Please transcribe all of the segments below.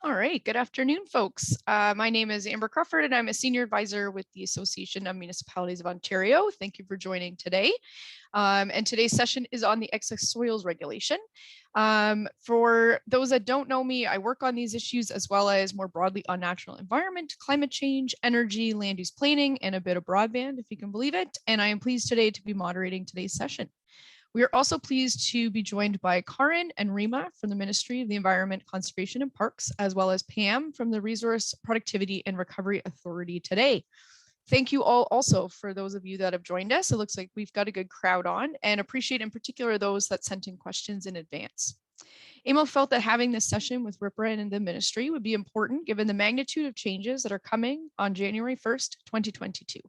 All right, good afternoon, folks. My name is Amber Crawford, and I'm a senior advisor with the Association of Municipalities of Ontario. Thank you for joining today. And today's session is on the excess soils regulation. For those that don't know me, I work on these issues as well as more broadly on natural environment, climate change, energy, land use planning, and a bit of broadband, if you can believe it. And I am pleased today to be moderating today's session. We are also pleased to be joined by Karin and Rima from the Ministry of the Environment, Conservation and Parks, as well as Pam from the Resource Productivity and Recovery Authority today. Thank you all also for those of you that have joined us. It looks like we've got a good crowd on, and appreciate in particular those that sent in questions in advance. AMO felt that having this session with RPRA and the ministry would be important given the magnitude of changes that are coming on January 1st, 2022.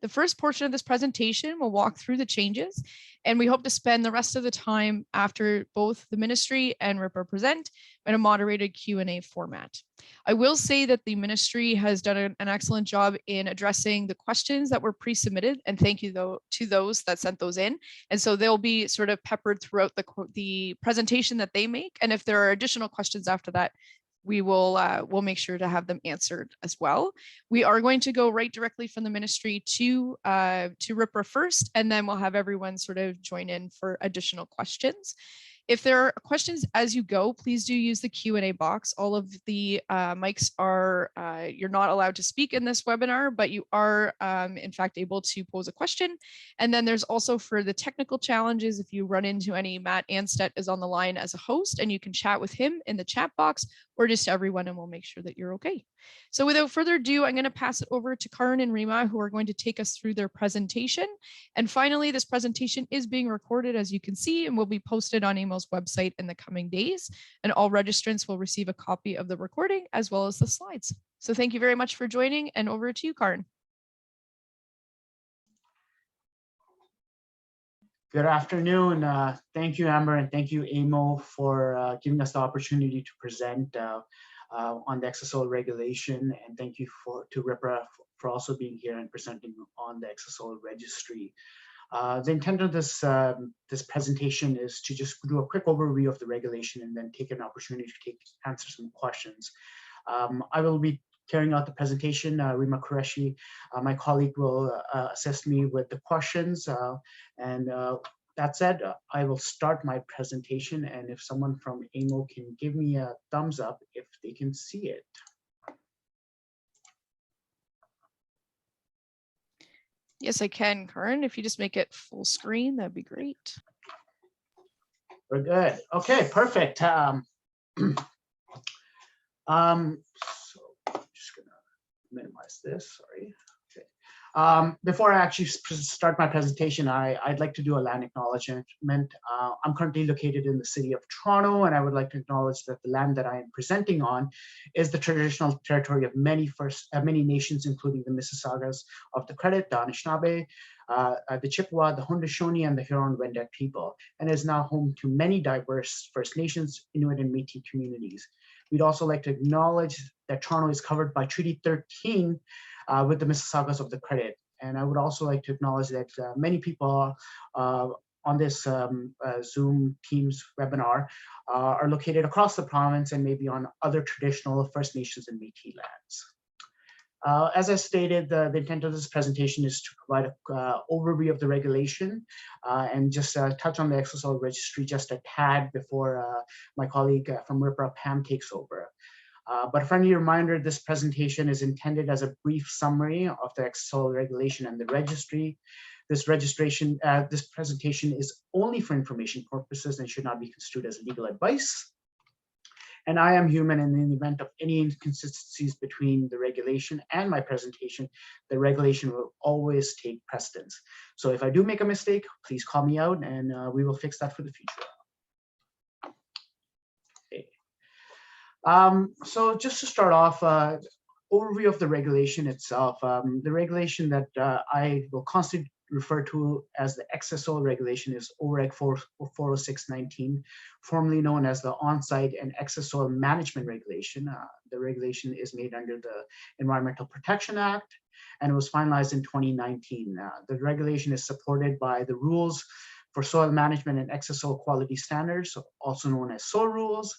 The first portion of this presentation will walk through the changes, and we hope to spend the rest of the time after both the ministry and RPRA present in a moderated Q&A format. I will say that the ministry has done an excellent job in addressing the questions that were pre-submitted, and thank you though to those that sent those in. And so they'll be sort of peppered throughout the presentation that they make. And if there are additional questions after that, we'll make sure to have them answered as well. We are going to go right directly from the ministry to RPRA first, and then we'll have everyone sort of join in for additional questions. If there are questions as you go, please do use the Q&A box. All of the mics are, you're not allowed to speak in this webinar, but you are in fact able to pose a question. And then there's also for the technical challenges, if you run into any, Matt Anstedt is on the line as a host, and you can chat with him in the chat box or just everyone, and we'll make sure that you're okay. So without further ado, I'm going to pass it over to Karin and Rima, who are going to take us through their presentation. And finally, this presentation is being recorded, as you can see, and will be posted on AMO's website in the coming days. And all registrants will receive a copy of the recording as well as the slides. So thank you very much for joining, and over to you, Karin. Good afternoon. Thank you, Amber, and thank you, AMO, for giving us the opportunity to present on the excess oil regulation, and thank you to RPRA for also being here and presenting on the excess oil registry. The intent of this presentation is to just do a quick overview of the regulation and then take an opportunity to answer some questions. I will be carrying out the presentation. Rima Qureshi, my colleague, will assist me with the questions. That said, I will start my presentation, and if someone from AMO can give me a thumbs up if they can see it. Yes, I can, Karin. If you just make it full screen, that'd be great. We're good. Okay, perfect. So just gonna minimize this, sorry. Okay. Before I actually start my presentation, I'd like to do a land acknowledgement. I'm currently located in the city of Toronto, and I would like to acknowledge that the land that I am presenting on is the traditional territory of many nations, including the Mississaugas of the Credit, the Anishinaabe, the Chippewa, the Haudenosaunee, and the Huron-Wendat people, and is now home to many diverse First Nations, Inuit, and Métis communities. We'd also like to acknowledge that Toronto is covered by Treaty 13 with the Mississaugas of the Credit. And I would also like to acknowledge that many people on this Zoom Teams webinar are located across the province and maybe on other traditional First Nations and Métis lands. As I stated, the intent of this presentation is to provide an overview of the regulation and just touch on the excess oil registry just a tad before my colleague from RPRA, Pam, takes over. But a friendly reminder, this presentation is intended as a brief summary of the excess oil regulation and the registry. This presentation is only for information purposes and should not be construed as legal advice. And I am human, and in the event of any inconsistencies between the regulation and my presentation, the regulation will always take precedence. So if I do make a mistake, please call me out, and we will fix that for the future. So just to start off, overview of the regulation itself. The regulation that I will constantly refer to as the excess oil regulation is OREG 40619, formerly known as the On-Site and Excess Oil Management Regulation. The regulation is made under the Environmental Protection Act, and it was finalized in 2019. The regulation is supported by the rules for soil management and excess soil quality standards, also known as soil rules.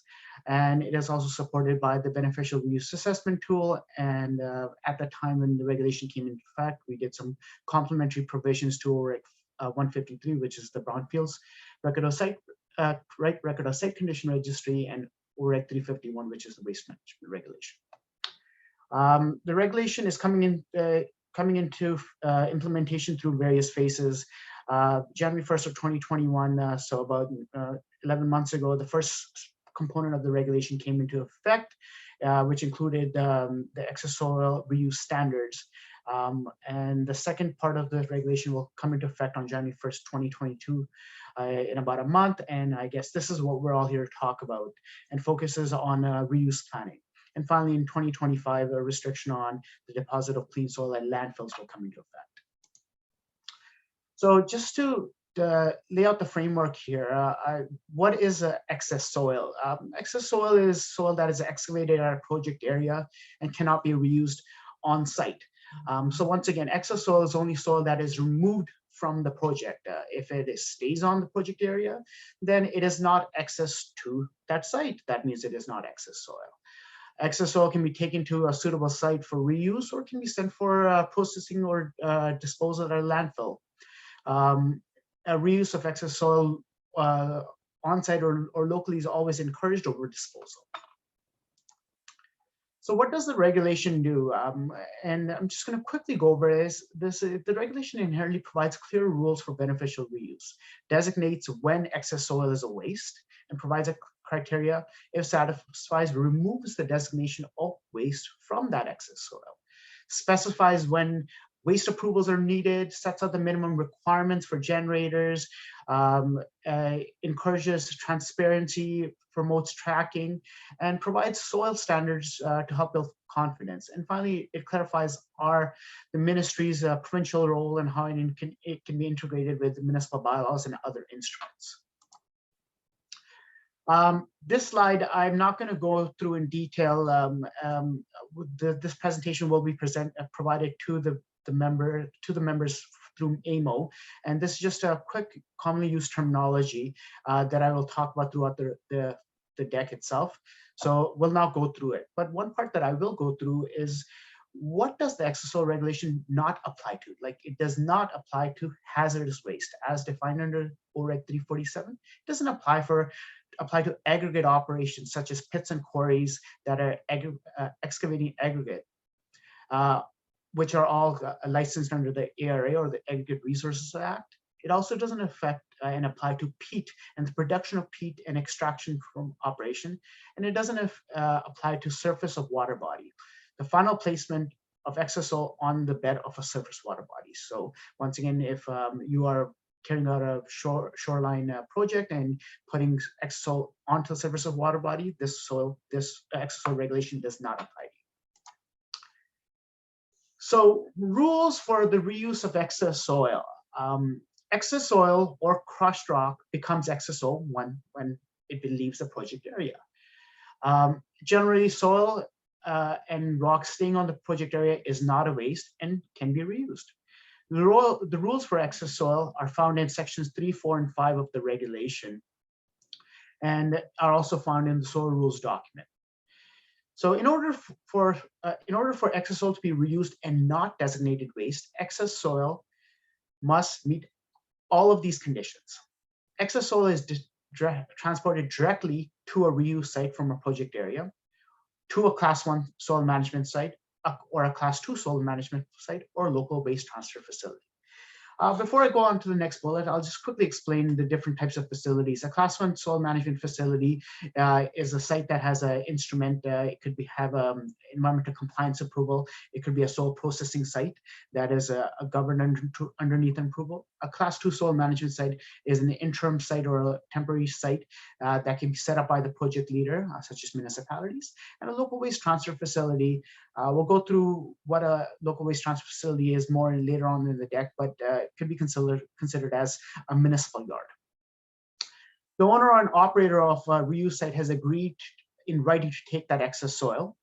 And it is also supported by the beneficial reuse assessment tool. And at the time when the regulation came into effect, we did some complementary provisions to OREC 153, which is the brownfields record of site, record of site condition registry, and OREC 351, which is the waste management regulation. The regulation is coming into implementation through various phases. January 1st of 2021, so about 11 months ago, the first component of the regulation came into effect, which included the excess soil reuse standards. And the second part of the regulation will come into effect on January 1st, 2022, in about a month. And I guess this is what we're all here to talk about, and focuses on reuse planning. And finally, in 2025, a restriction on the deposit of clean soil at landfills will come into effect. So just to lay out the framework here, what is excess soil? Excess soil is soil that is excavated at a project area and cannot be reused on site. So once again, excess soil is only soil that is removed from the project. If it stays on the project area, then it is not excess to that site. That means it is not excess soil. Excess soil can be taken to a suitable site for reuse, or can be sent for processing or disposal at a landfill. A reuse of excess soil on-site or locally is always encouraged over disposal. So what does the regulation do? And I'm just going to quickly go over this. The regulation inherently provides clear rules for beneficial reuse, designates when excess soil is a waste, and provides a criteria, if satisfies, removes the designation of waste from that excess soil, specifies when waste approvals are needed, sets out the minimum requirements for generators, encourages transparency, promotes tracking, and provides soil standards to help build confidence. And finally, it clarifies the ministry's provincial role and how it can be integrated with municipal bylaws and other instruments. This slide, I'm not going to go through in detail. This presentation will be provided to the members through AMO, and this is just a quick commonly used terminology that I will talk about throughout the deck itself. So we'll not go through it, but one part that I will go through is, what does the excess soil regulation not apply to? Like, it does not apply to hazardous waste as defined under OREC 347. It doesn't apply to aggregate operations such as pits and quarries that are excavating aggregate, which are all licensed under the ARA, or the Aggregate Resources Act. It also doesn't affect and apply to peat and the production of peat and extraction from operation. And it doesn't apply to surface of water body, the final placement of excess soil on the bed of a surface water body. So once again, if you are carrying out a shoreline project and putting excess soil onto the surface of water body, this excess soil regulation does not apply to you. So rules for the reuse of excess soil. Excess soil or crushed rock becomes excess soil when it leaves the project area. Generally, soil and rock staying on the project area is not a waste and can be reused. The rules for excess soil are found in sections 3, 4, and 5 of the regulation, and are also found in the soil rules document. So in order for excess soil to be reused and not designated waste, excess soil must meet all of these conditions. Excess soil is transported directly to a reuse site from a project area, to a Class 1 soil management site, or a Class 2 soil management site, or local waste transfer facility. Before I go on to the next bullet, I'll just quickly explain the different types of facilities. A Class 1 soil management facility is a site that has an instrument. It could have environmental compliance approval. It could be a soil processing site that is governed underneath approval. A Class 2 soil management site is an interim site or a temporary site that can be set up by the project leader, such as municipalities. And a local waste transfer facility, we'll go through what a local waste transfer facility is more later on in the deck, but it could be considered as a municipal yard. The owner and operator of a reuse site has agreed in writing to take that excess soil.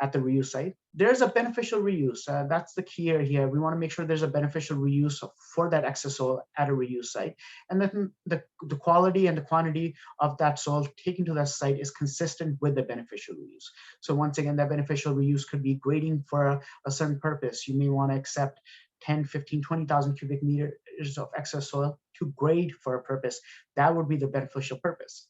at the reuse site. There's a beneficial reuse. That's the key here. We want to make sure there's a beneficial reuse for that excess soil at a reuse site. And then the quality and the quantity of that soil taken to that site is consistent with the beneficial reuse. So once again, that beneficial reuse could be grading for a certain purpose. You may want to accept 10, 15, 20,000 cubic meters of excess soil to grade for a purpose. That would be the beneficial purpose.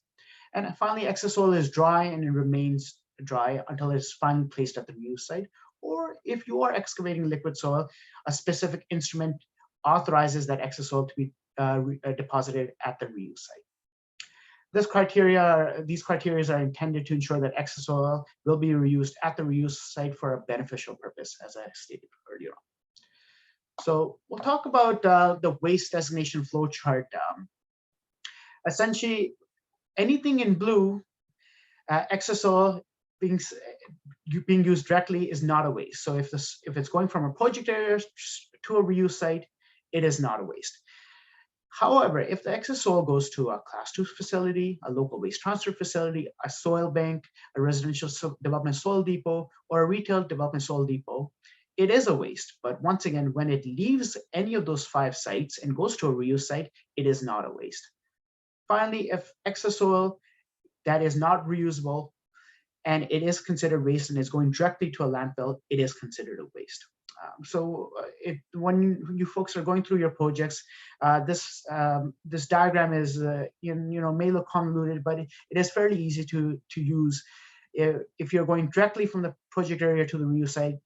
And finally, excess soil is dry and it remains dry until it's finally placed at the reuse site. Or if you are excavating liquid soil, a specific instrument authorizes that excess soil to be deposited at the reuse site. These criteria are intended to ensure that excess soil will be reused at the reuse site for a beneficial purpose, as I stated earlier on. So we'll talk about the waste designation flow chart. Essentially, anything in blue, excess soil being used directly is not a waste. So if it's going from a project area to a reuse site, it is not a waste. However, if the excess soil goes to a class 2 facility, a local waste transfer facility, a soil bank, a residential development soil depot, or a retail development soil depot, it is a waste. But once again, when it leaves any of those 5 sites and goes to a reuse site, it is not a waste. Finally, if excess soil that is not reusable and it is considered waste and is going directly to a landfill, it is considered a waste. When you folks are going through your projects, this diagram is may look convoluted, but it is fairly easy to use. If you're going directly from the project area to the reuse site,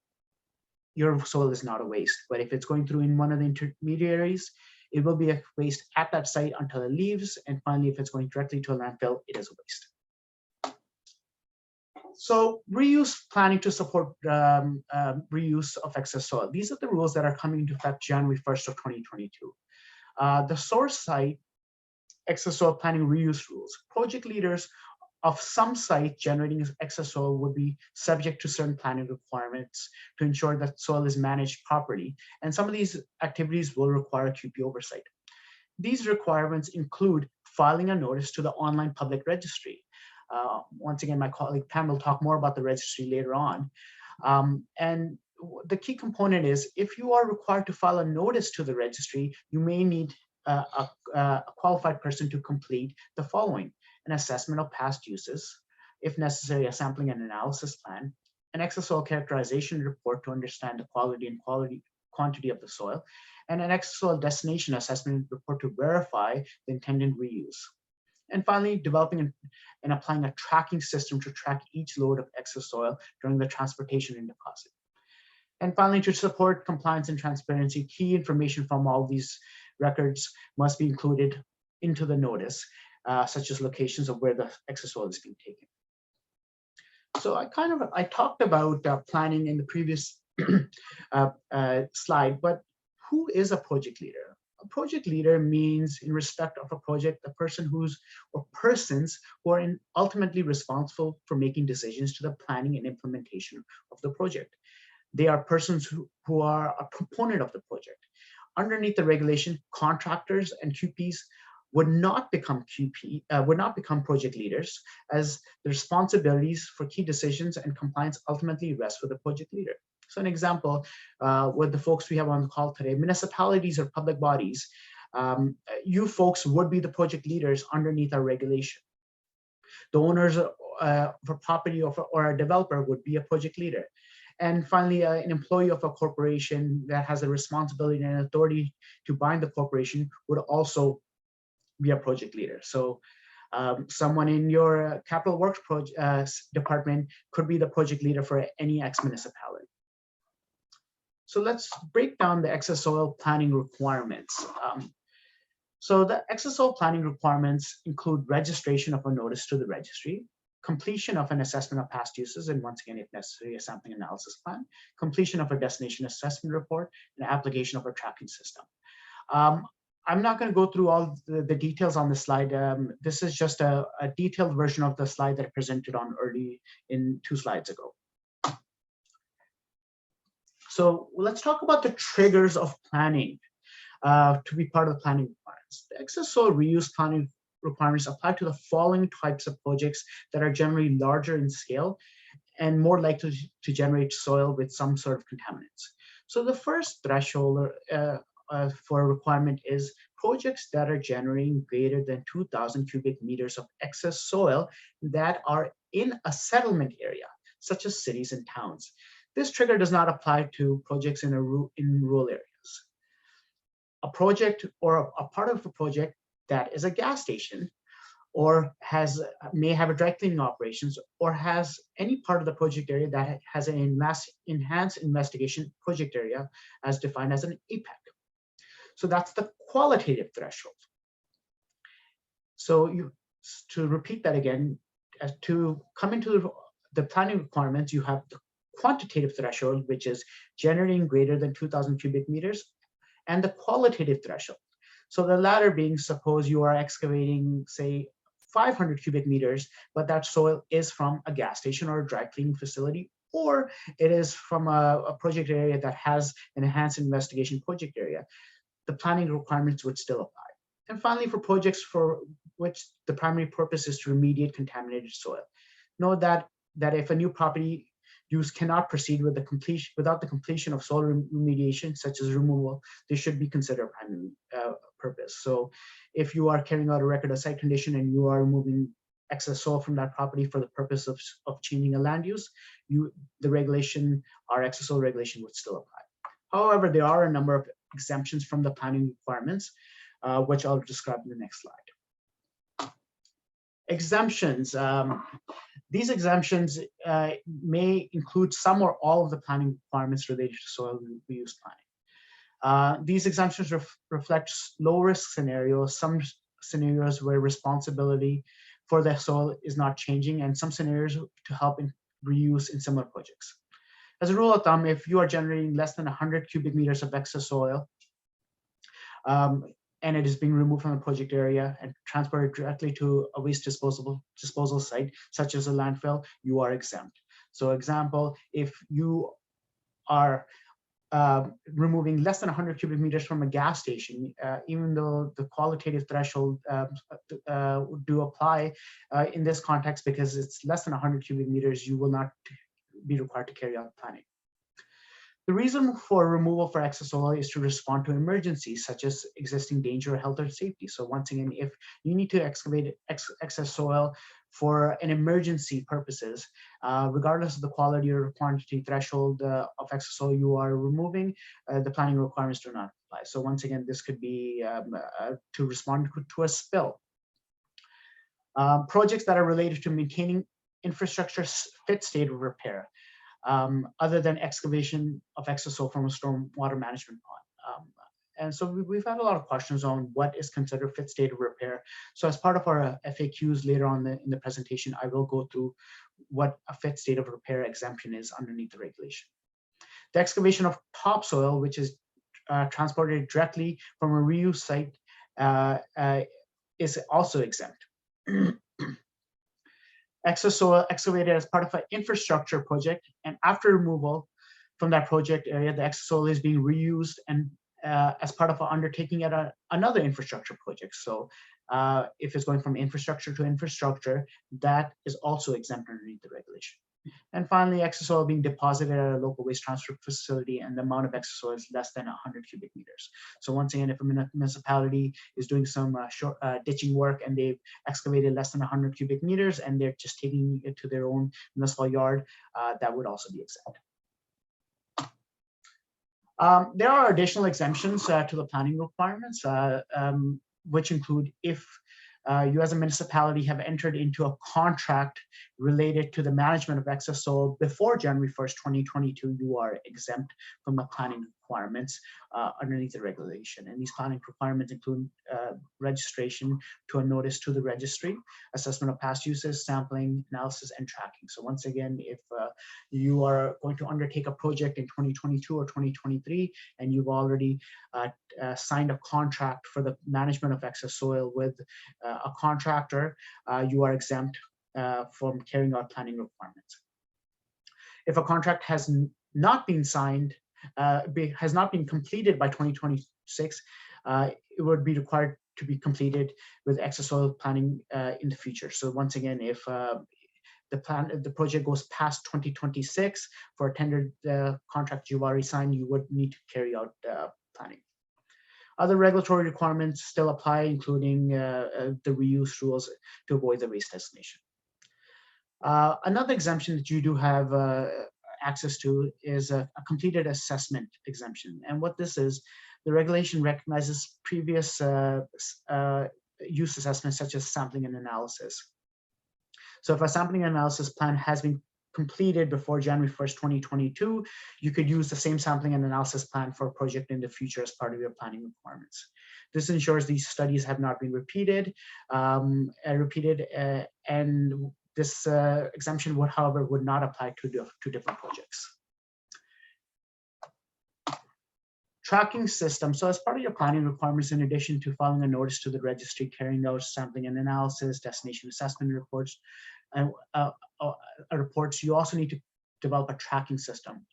your soil is not a waste. But if it's going through in one of the intermediaries, it will be a waste at that site until it leaves. And finally, if it's going directly to a landfill, it is a waste. So reuse planning to support reuse of excess soil. These are the rules that are coming into effect January 1st of 2022. The source site excess soil planning reuse rules. Project leaders of some site generating excess soil would be subject to certain planning requirements to ensure that soil is managed properly. And some of these activities will require QP oversight. These requirements include filing a notice to the online public registry. Once again, my colleague Pam will talk more about the registry later on. And the key component is if you are required to file a notice to the registry, you may need a qualified person to complete the following: an assessment of past uses, if necessary, a sampling and analysis plan, an excess soil characterization report to understand the quality and quantity of the soil, and an excess soil destination assessment report to verify the intended reuse. And finally, developing and applying a tracking system to track each load of excess soil during the transportation and deposit. And finally, to support compliance and transparency, key information from all these records must be included into the notice, such as locations of where the excess soil is being taken. So I talked about planning in the previous slide, but who is a project leader? A project leader means, in respect of a project, the person or persons who are ultimately responsible for making decisions to the planning and implementation of the project. They are persons who are a proponent of the project. Underneath the regulation, contractors and QPs would not become project leaders, as the responsibilities for key decisions and compliance ultimately rest with the project leader. So an example, with the folks we have on the call today, municipalities or public bodies, you folks would be the project leaders underneath our regulation. The owners of a property or a developer would be a project leader. And finally, an employee of a corporation that has a responsibility and authority to bind the corporation would also be a project leader. So someone in your capital works department could be the project leader for any ex-municipality. So let's break down the excess soil planning requirements. So the excess soil planning requirements include registration of a notice to the registry, completion of an assessment of past uses, and once again, if necessary, a sampling analysis plan, completion of a destination assessment report, and application of a tracking system. I'm not going to go through all the details on this slide. This is just a detailed version of the slide that I presented on early in 2 slides ago. So let's talk about the triggers of planning to be part of the planning requirements. The excess soil reuse planning requirements apply to the following types of projects that are generally larger in scale and more likely to generate soil with some sort of contaminants. So the first threshold for a requirement is projects that are generating greater than 2,000 cubic meters of excess soil that are in a settlement area, such as cities and towns. This trigger does not apply to projects in rural areas. A project or a part of a project that is a gas station or may have a dry cleaning operations or has any part of the project area that has an enhanced investigation project area as defined as an APEC. So that's the qualitative threshold. So to repeat that again, to come into the planning requirements, you have the quantitative threshold, which is generating greater than 2,000 cubic meters, and the qualitative threshold. So the latter being, suppose you are excavating, say, 500 cubic meters, but that soil is from a gas station or a dry cleaning facility, or it is from a project area that has an enhanced investigation project area. The planning requirements would still apply. And finally, for projects for which the primary purpose is to remediate contaminated soil, know that if a new property use cannot proceed without the completion of soil remediation, such as removal, they should be considered primary purpose. So if you are carrying out a record of site condition and you are removing excess soil from that property for the purpose of changing a land use, the regulation, our excess soil regulation would still apply. However, there are a number of exemptions from the planning requirements, which I'll describe in the next slide. Exemptions. These exemptions may include some or all of the planning requirements related to soil reuse planning. These exemptions reflect low-risk scenarios, some scenarios where responsibility for the soil is not changing, and some scenarios to help in reuse in similar projects. As a rule of thumb, if you are generating less than 100 cubic meters of excess soil, and it is being removed from the project area and transported directly to a waste disposal site, such as a landfill, you are exempt. So example, if you are removing less than 100 cubic meters from a gas station, even though the qualitative threshold do apply in this context, because it's less than 100 cubic meters, you will not be required to carry out planning. The reason for removal for excess soil is to respond to emergencies such as existing danger, health, or safety. So once again, if you need to excavate excess soil for an emergency purposes, regardless of the quality or quantity threshold of excess soil you are removing, the planning requirements do not apply. So once again, this could be to respond to a spill. Projects that are related to maintaining infrastructure fit state of repair. Other than excavation of excess soil from a stormwater management pond. And so we've had a lot of questions on what is considered fit state of repair. So as part of our FAQs later on in the presentation, I will go through what a fit state of repair exemption is underneath the regulation. The excavation of topsoil, which is transported directly from a reuse site, is also exempt. Excess soil excavated as part of an infrastructure project, and after removal from that project area, the excess soil is being reused and as part of an undertaking at another infrastructure project. So if it's going from infrastructure to infrastructure, that is also exempt underneath the regulation. And finally, excess soil being deposited at a local waste transfer facility, and the amount of excess soil is less than 100 cubic meters. So once again, if a municipality is doing some ditching work and they've excavated less than 100 cubic meters and they're just taking it to their own municipal yard, that would also be exempt. There are additional exemptions to the planning requirements, which include if you as a municipality have entered into a contract related to the management of excess soil before January 1st, 2022, you are exempt from the planning requirements underneath the regulation. And these planning requirements include registration to a notice to the registry, assessment of past uses, sampling, analysis, and tracking. So once again, if you are going to undertake a project in 2022 or 2023, and you've already signed a contract for the management of excess soil with a contractor, you are exempt from carrying out planning requirements. If a contract has not been signed, has not been completed by 2026, it would be required to be completed with excess soil planning in the future. So once again, if the project goes past 2026 for a tendered contract you've already signed, you would need to carry out planning. Other regulatory requirements still apply, including the reuse rules to avoid the waste destination. Another exemption that you do have access to is a completed assessment exemption. And what this is, the regulation recognizes previous use assessments such as sampling and analysis. So if a sampling and analysis plan has been completed before January 1st, 2022, you could use the same sampling and analysis plan for a project in the future as part of your planning requirements. This ensures these studies have not been repeated, and this exemption would, however, would not apply to different projects. Tracking system. So as part of your planning requirements, in addition to filing a notice to the registry, carrying out sampling and analysis, destination assessment reports, and reports, you also need to develop a tracking system.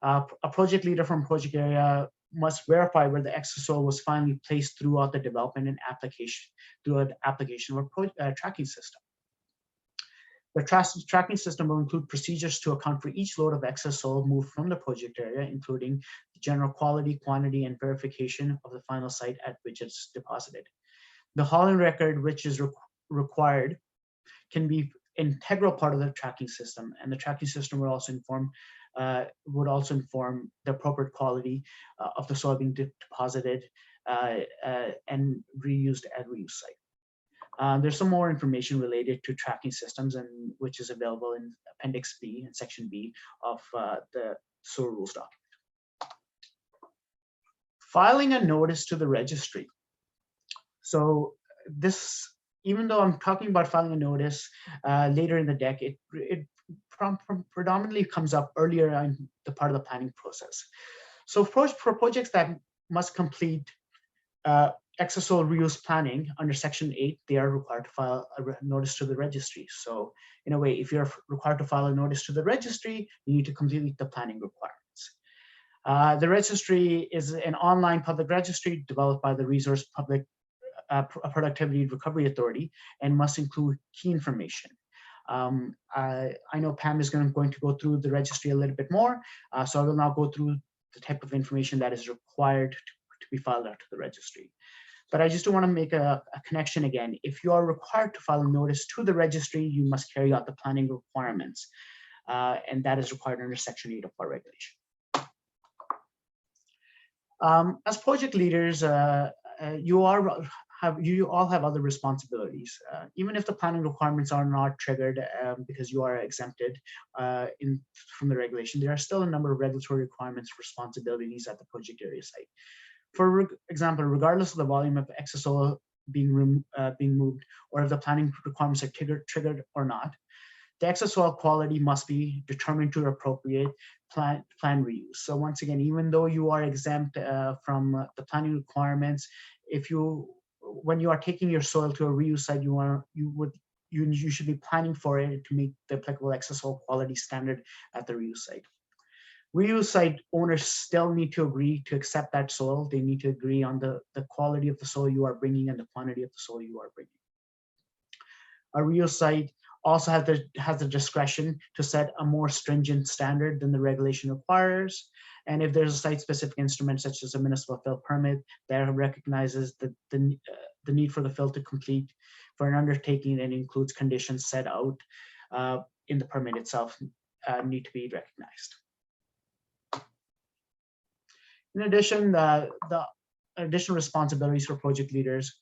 A project leader from project area must verify where the exosol was finally placed throughout the development and application, of a tracking system. The tracking system will include procedures to account for each load of exosol moved from the project area, including the general quality, quantity, and verification of the final site at which it's deposited. The hauling record, which is required, can be an integral part of the tracking system, and the tracking system will also inform the appropriate quality of the soil being deposited and reused at reuse site. There's some more information related to tracking systems, and which is available in Appendix B and Section B of the soil rules document. Filing a notice to the registry. So this, even though I'm talking about filing a notice later in the deck, it predominantly comes up earlier in the part of the planning process. So for projects that must complete exosol reuse planning under Section 8, they are required to file a notice to the registry. So in a way, if you're required to file a notice to the registry, you need to complete the planning requirements. The registry is an online public registry developed by the Resource Productivity Recovery Authority and must include key information. I know Pam is going to go through the registry a little bit more, so I will now go through the type of information that is required to be filed out to the registry. But I just want to make a connection again. If you are required to file a notice to the registry, you must carry out the planning requirements, and that is required under Section 8 of our regulation. As project leaders, you all have other responsibilities. Even if the planning requirements are not triggered because you are exempted from the regulation, there are still a number of regulatory requirements, responsibilities at the project area site. For example, regardless of the volume of exosol being moved, or if the planning requirements are triggered or not, the exosol quality must be determined to appropriate plan reuse. So once again, even though you are exempt from the planning requirements, when you are taking your soil to a reuse site, you should be planning for it to meet the applicable exosol quality standard at the reuse site. Reuse site owners still need to agree to accept that soil. They need to agree on the quality of the soil you are bringing and the quantity of the soil you are bringing. A reuse site also has the discretion to set a more stringent standard than the regulation requires. And if there's a site-specific instrument such as a municipal fill permit that recognizes the need for the fill to complete for an undertaking and includes conditions set out in the permit itself, need to be recognized. In addition, the additional responsibilities for project leaders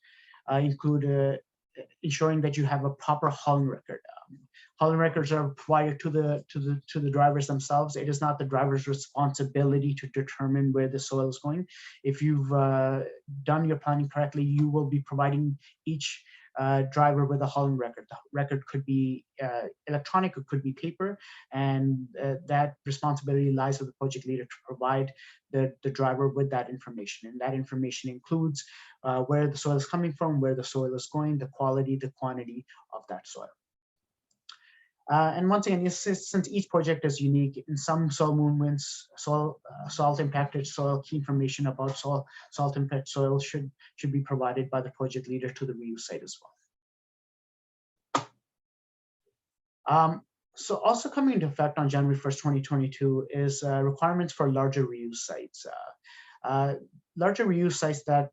include ensuring that you have a proper hauling record. Hauling records are provided to the drivers themselves. It is not the driver's responsibility to determine where the soil is going. If you've done your planning correctly, you will be providing each driver with a hauling record. The record could be electronic, it could be paper, and that responsibility lies with the project leader to provide the driver with that information. And that information includes where the soil is coming from, where the soil is going, the quality, the quantity of that soil. And once again, since each project is unique, in some soil movements, salt impacted soil, key information about salt impacted soil should be provided by the project leader to the reuse site as well. So also coming into effect on January 1st, 2022 is requirements for larger reuse sites. Larger reuse sites that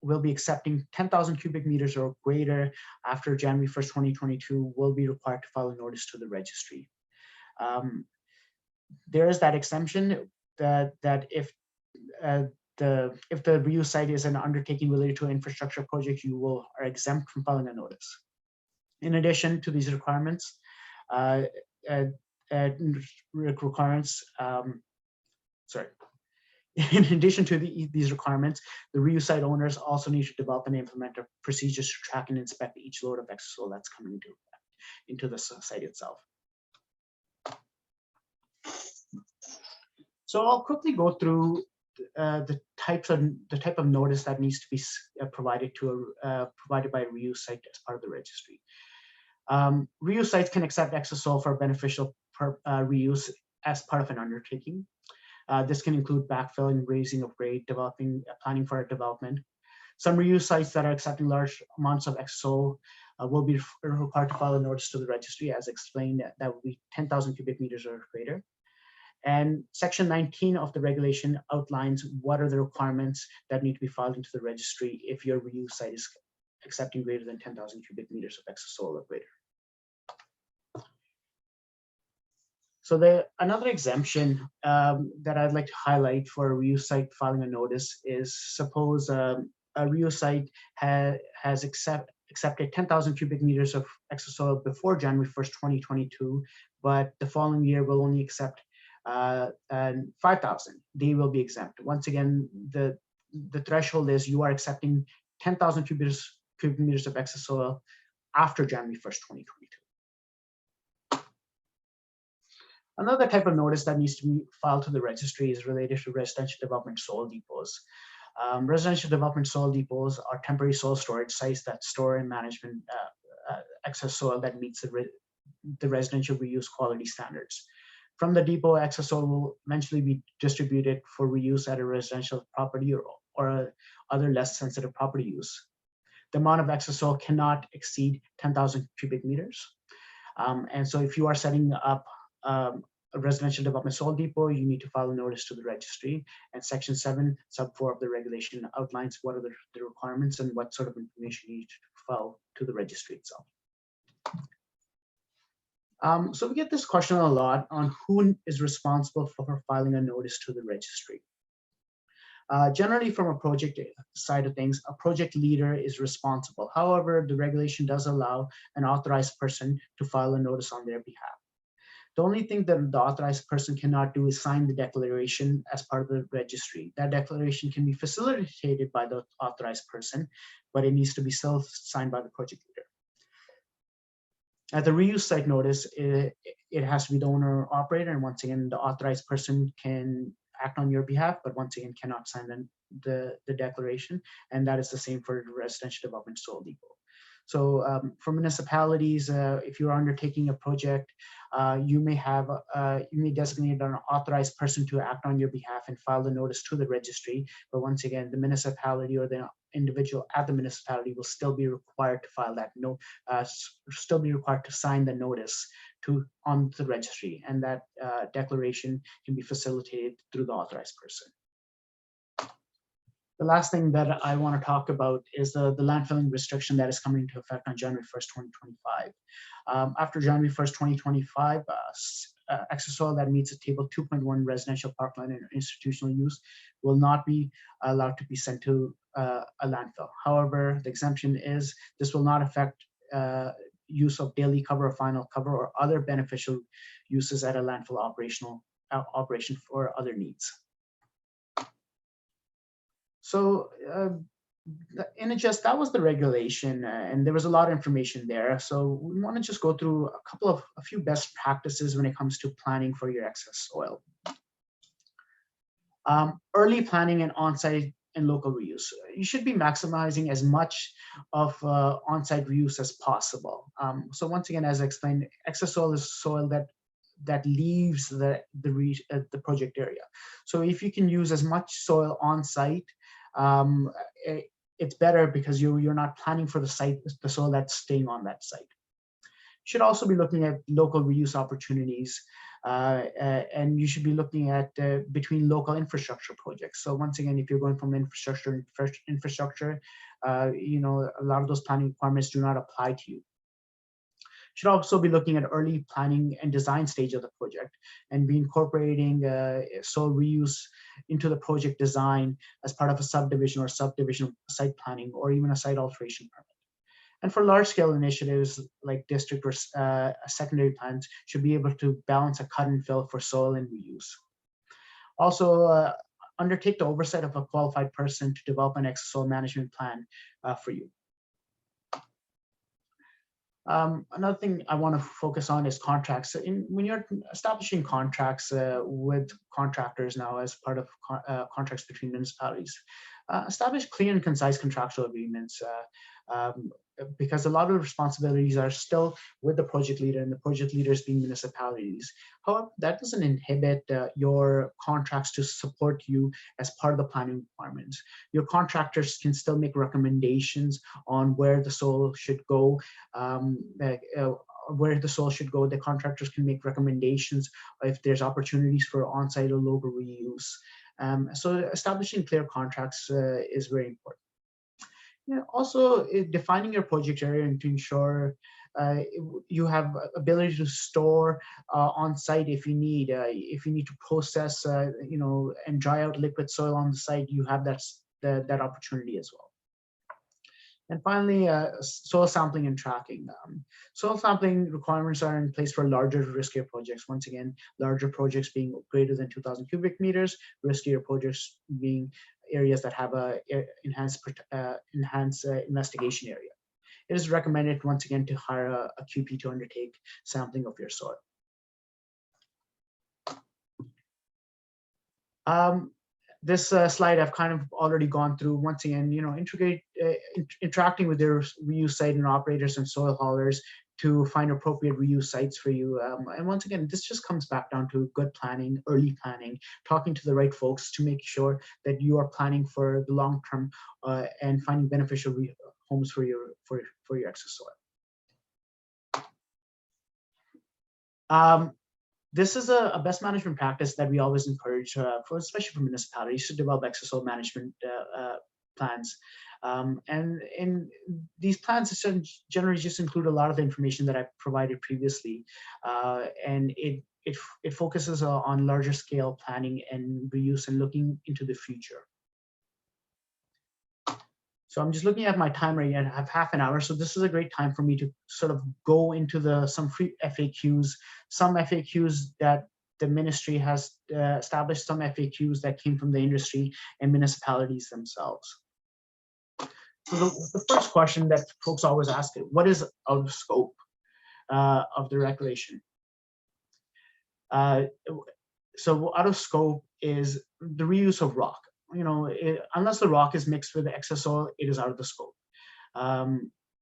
will be accepting 10,000 cubic meters or greater after January 1st, 2022 will be required to file a notice to the registry. There is that exemption that if the reuse site is an undertaking related to an infrastructure project, you are exempt from filing a notice. In addition to these requirements, requirements, sorry. In addition to these requirements, the reuse site owners also need to develop and implement procedures to track and inspect each load of excess soil that's coming into the site itself. So I'll quickly go through the type of notice that needs to be provided by a reuse site as part of the registry. Reuse sites can accept excess soil for beneficial reuse as part of an undertaking. This can include backfilling, raising of grade, planning for a development. Some reuse sites that are accepting large amounts of excess soil will be required to file a notice to the registry, as explained. That would be 10,000 cubic meters or greater. And Section 19 of the regulation outlines what are the requirements that need to be filed into the registry if your reuse site is accepting greater than 10,000 cubic meters of excess soil or greater. So another exemption that I'd like to highlight for a reuse site filing a notice is, suppose a reuse site has accepted 10,000 cubic meters of excess soil before January 1st, 2022, but the following year will only accept 5,000. They will be exempt. Once again, the threshold is you are accepting 10,000 cubic meters of excess soil after January 1st, 2022. Another type of notice that needs to be filed to the registry is related to residential development soil depots. Residential development soil depots are temporary soil storage sites that store and management excess soil that meets the residential reuse quality standards. From the depot, excess soil will eventually be distributed for reuse at a residential property or other less sensitive property use. The amount of excess soil cannot exceed 10,000 cubic meters. And so if you are setting up a residential development soil depot, you need to file a notice to the registry. And Section 7, Sub 4 of the regulation outlines what are the requirements and what sort of information you need to file to the registry itself. So we get this question a lot on who is responsible for filing a notice to the registry. Generally, from a project side of things, a project leader is responsible. However, the regulation does allow an authorized person to file a notice on their behalf. The only thing that the authorized person cannot do is sign the declaration as part of the registry. That declaration can be facilitated by the authorized person, but it needs to be self-signed by the project leader. At the reuse site notice, it has to be the owner or operator, and once again, the authorized person can act on your behalf, but once again, cannot sign the declaration, and that is the same for residential development soil depot. So for municipalities, if you're undertaking a project, you may designate an authorized person to act on your behalf and file the notice to the registry. But once again, the municipality or the individual at the municipality will still be required to file that still be required to sign the notice on the registry, and that declaration can be facilitated through the authorized person. The last thing that I want to talk about is the landfilling restriction that is coming into effect on January 1st, 2025. After January 1st, 2025, excess soil that meets a Table 2.1 residential parkland and institutional use will not be allowed to be sent to a landfill. However, the exemption is this will not affect use of daily cover or final cover or other beneficial uses at a landfill operation for other needs. So that was the regulation, and there was a lot of information there. So we want to just go through a few best practices when it comes to planning for your excess soil. Early planning and on-site and local reuse. You should be maximizing as much of on-site reuse as possible. So once again, as I explained, excess soil is soil that leaves the project area. So if you can use as much soil on site, it's better because you're not planning for the soil that's staying on that site. Should also be looking at local reuse opportunities, and you should be looking at between local infrastructure projects. So once again, if you're going from infrastructure to infrastructure, a lot of those planning requirements do not apply to you. Should also be looking at early planning and design stage of the project and be incorporating soil reuse into the project design as part of a subdivision or subdivision site planning or even a site alteration permit. And for large scale initiatives like district or secondary plans should be able to balance a cut and fill for soil and reuse. Also, undertake the oversight of a qualified person to develop an excess soil management plan for you. Another thing I want to focus on is contracts. When you're establishing contracts with contractors now as part of contracts between municipalities, establish clear and concise contractual agreements because a lot of the responsibilities are still with the project leader and the project leaders being municipalities. However, that doesn't inhibit your contracts to support you as part of the planning requirements. Your contractors can still make recommendations on where the soil should go, The contractors can make recommendations if there's opportunities for on-site or local reuse. So establishing clear contracts is very important. Also, defining your project area and to ensure you have ability to store on site if you need. If you need to process, and dry out liquid soil on the site, you have that opportunity as well. And finally, soil sampling and tracking. Soil sampling requirements are in place for larger, riskier projects. Once again, larger projects being greater than 2,000 cubic meters, riskier projects being areas that have a enhanced investigation area. It is recommended, once again, to hire a QP to undertake sampling of your soil. This slide I've kind of already gone through. Once again, interacting with your reuse site and operators and soil haulers to find appropriate reuse sites for you. And once again, this just comes back down to good planning, early planning, talking to the right folks to make sure that you are planning for the long term and finding beneficial homes for your excess soil. This is a best management practice that we always encourage, especially for municipalities, to develop excess soil management plans. And in these plans generally just include a lot of the information that I provided previously, and it focuses on larger scale planning and reuse and looking into the future. So I'm just looking at my time right now. I have half an hour, so this is a great time for me to sort of go into some free FAQs, some FAQs that the ministry has established, some FAQs that came from the industry and municipalities themselves. So the first question that folks always ask is, what is out of scope of the regulation? So out of scope is the reuse of rock. Unless the rock is mixed with the excess soil, it is out of the scope.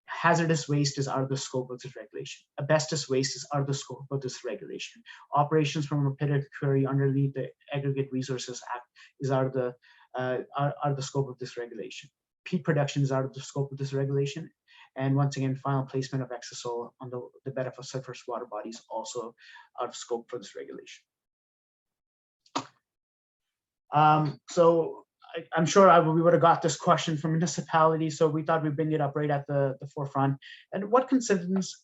Hazardous waste is out of the scope of this regulation. Asbestos waste is out of the scope of this regulation. Operations from a pit or quarry underneath the Aggregate Resources Act is out of the scope of this regulation. Peat production is out of the scope of this regulation. And once again, final placement of excess soil on the bed of a surface water body is also out of scope for this regulation. So I'm sure we would have got this question from municipalities, so we thought we'd bring it up right at the forefront. And what constitutes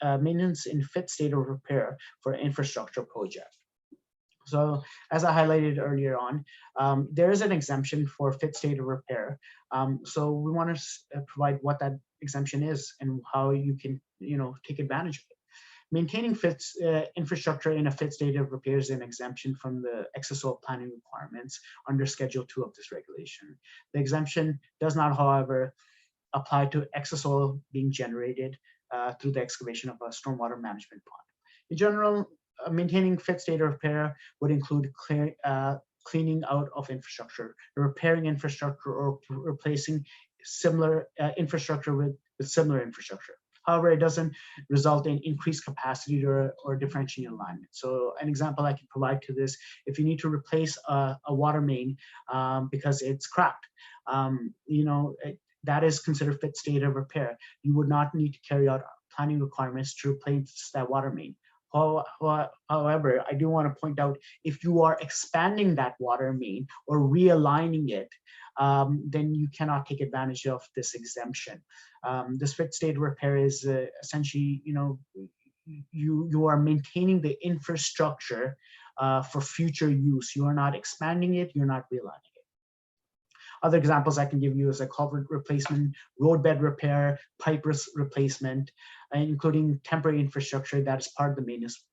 maintenance in fit state of repair for an infrastructure project? So as I highlighted earlier on, there is an exemption for fit state of repair. So we want to provide what that exemption is and how you can take advantage of it. Maintaining infrastructure in a fit state of repair is an exemption from the excess soil planning requirements under Schedule 2 of this regulation. The exemption does not, however, apply to excess soil being generated through the excavation of a stormwater management pond. In general, maintaining fit state of repair would include cleaning out of infrastructure, repairing infrastructure, or replacing similar infrastructure with similar infrastructure. However, it doesn't result in increased capacity or differentiating alignment. So an example I can provide to this, if you need to replace a water main because it's cracked, that is considered fit state of repair. You would not need to carry out planning requirements to replace that water main. However, I do want to point out, if you are expanding that water main or realigning it, then you cannot take advantage of this exemption. This fit state repair is essentially, you are maintaining the infrastructure for future use. You are not expanding it, you're not realigning it. Other examples I can give you is a culvert replacement, roadbed repair, pipe replacement, including temporary infrastructure that is part of the maintenance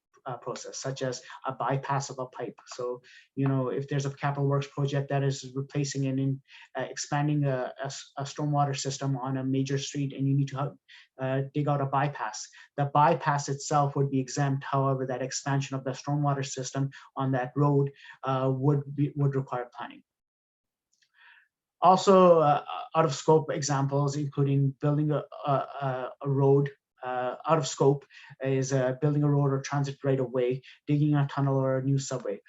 process, such as a bypass of a pipe. So, if there's a capital works project that is replacing and expanding a stormwater system on a major street, and you need to dig out a bypass, the bypass itself would be exempt. However, that expansion of the stormwater system on that road would require planning. Also, out of scope examples, including building a road. Out of scope is building a road or transit right of way, digging a tunnel or a new subway.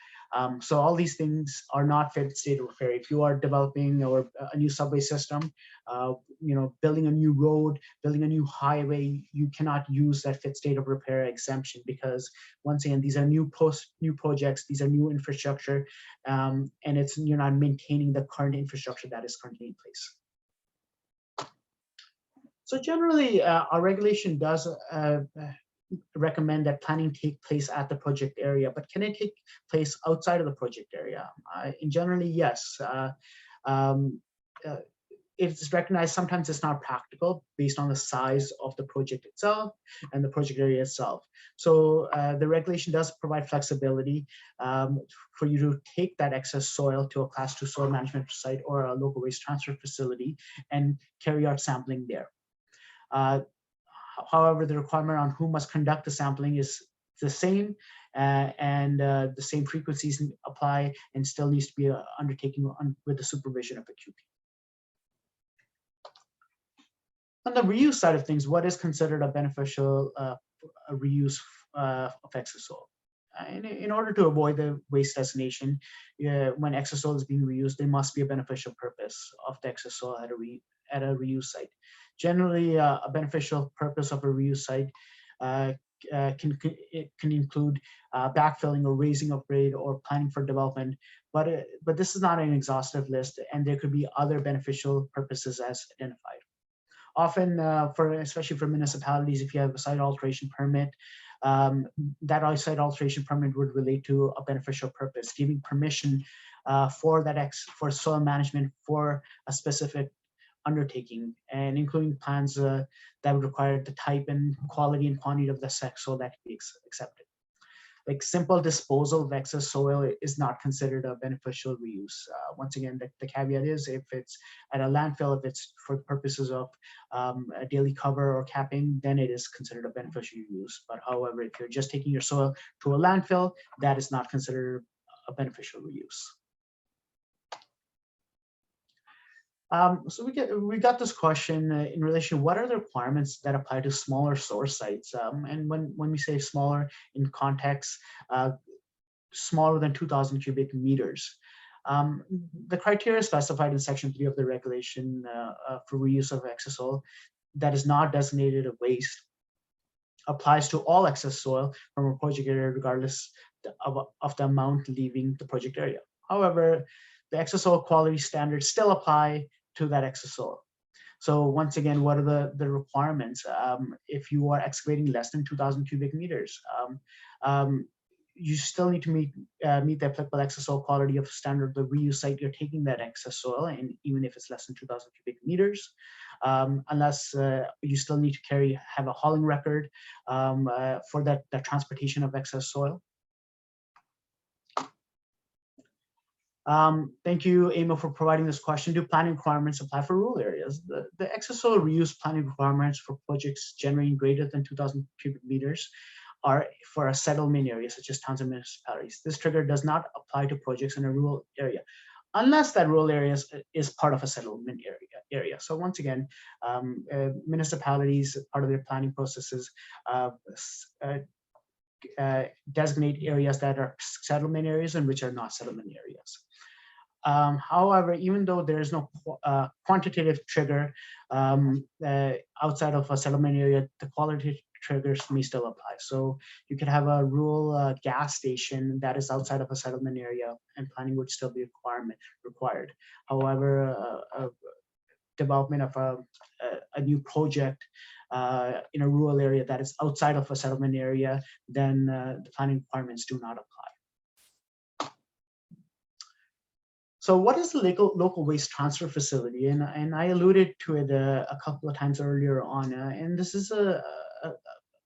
So all these things are not fit state of repair. If you are developing or a new subway system, building a new road, building a new highway, you cannot use that fit state of repair exemption, because once again, these are new projects, these are new infrastructure, and you're not maintaining the current infrastructure that is currently in place. So generally, our regulation does recommend that planning take place at the project area, but can it take place outside of the project area? Generally, yes. It's recognized sometimes it's not practical based on the size of the project itself and the project area itself. So the regulation does provide flexibility for you to take that excess soil to a Class 2 soil management site or a local waste transfer facility and carry out sampling there. However, the requirement on who must conduct the sampling is the same, and the same frequencies apply, and still needs to be undertaken with the supervision of a QP. On the reuse side of things, what is considered a beneficial reuse of excess soil? In order to avoid the waste destination, when excess soil is being reused, there must be a beneficial purpose of the excess soil at a reuse site. Generally, a beneficial purpose of a reuse site can include backfilling or raising of grade or planning for development, but this is not an exhaustive list, and there could be other beneficial purposes as identified. Often, especially for municipalities, if you have a site alteration permit, that site alteration permit would relate to a beneficial purpose, giving permission for soil management for a specific undertaking, and including plans that would require the type and quality and quantity of the soil that can be accepted. Like simple disposal of excess soil is not considered a beneficial reuse. Once again, the caveat is if it's at a landfill, if it's for purposes of a daily cover or capping, then it is considered a beneficial reuse. But however, if you're just taking your soil to a landfill, that is not considered a beneficial reuse. So we got this question in relation, what are the requirements that apply to smaller source sites? And when we say smaller in context, smaller than 2,000 cubic meters. The criteria specified in Section 3 of the regulation for reuse of excess soil that is not designated a waste applies to all excess soil from a project area regardless of the amount leaving the project area. However, the excess soil quality standards still apply to that excess soil. So once again, what are the requirements? If you are excavating less than 2,000 cubic meters, you still need to meet the applicable excess soil quality of standard of the reuse site you're taking that excess soil, and even if it's less than 2,000 cubic meters, unless you still need to have a hauling record for that transportation of excess soil. Thank you, Emil, for providing this question. Do planning requirements apply for rural areas? The excess soil reuse planning requirements for projects generating greater than 2,000 cubic meters are for a settlement area, such as towns and municipalities. This trigger does not apply to projects in a rural area, unless that rural area is part of a settlement area. So once again, municipalities, part of their planning processes, designate areas that are settlement areas and which are not settlement areas. However, even though there is no quantitative trigger outside of a settlement area, the qualitative triggers may still apply. So you could have a rural gas station that is outside of a settlement area, and planning would still be required. However, development of a new project in a rural area that is outside of a settlement area, then the planning requirements do not apply. So what is the local waste transfer facility? And I alluded to it a couple of times earlier on, and this is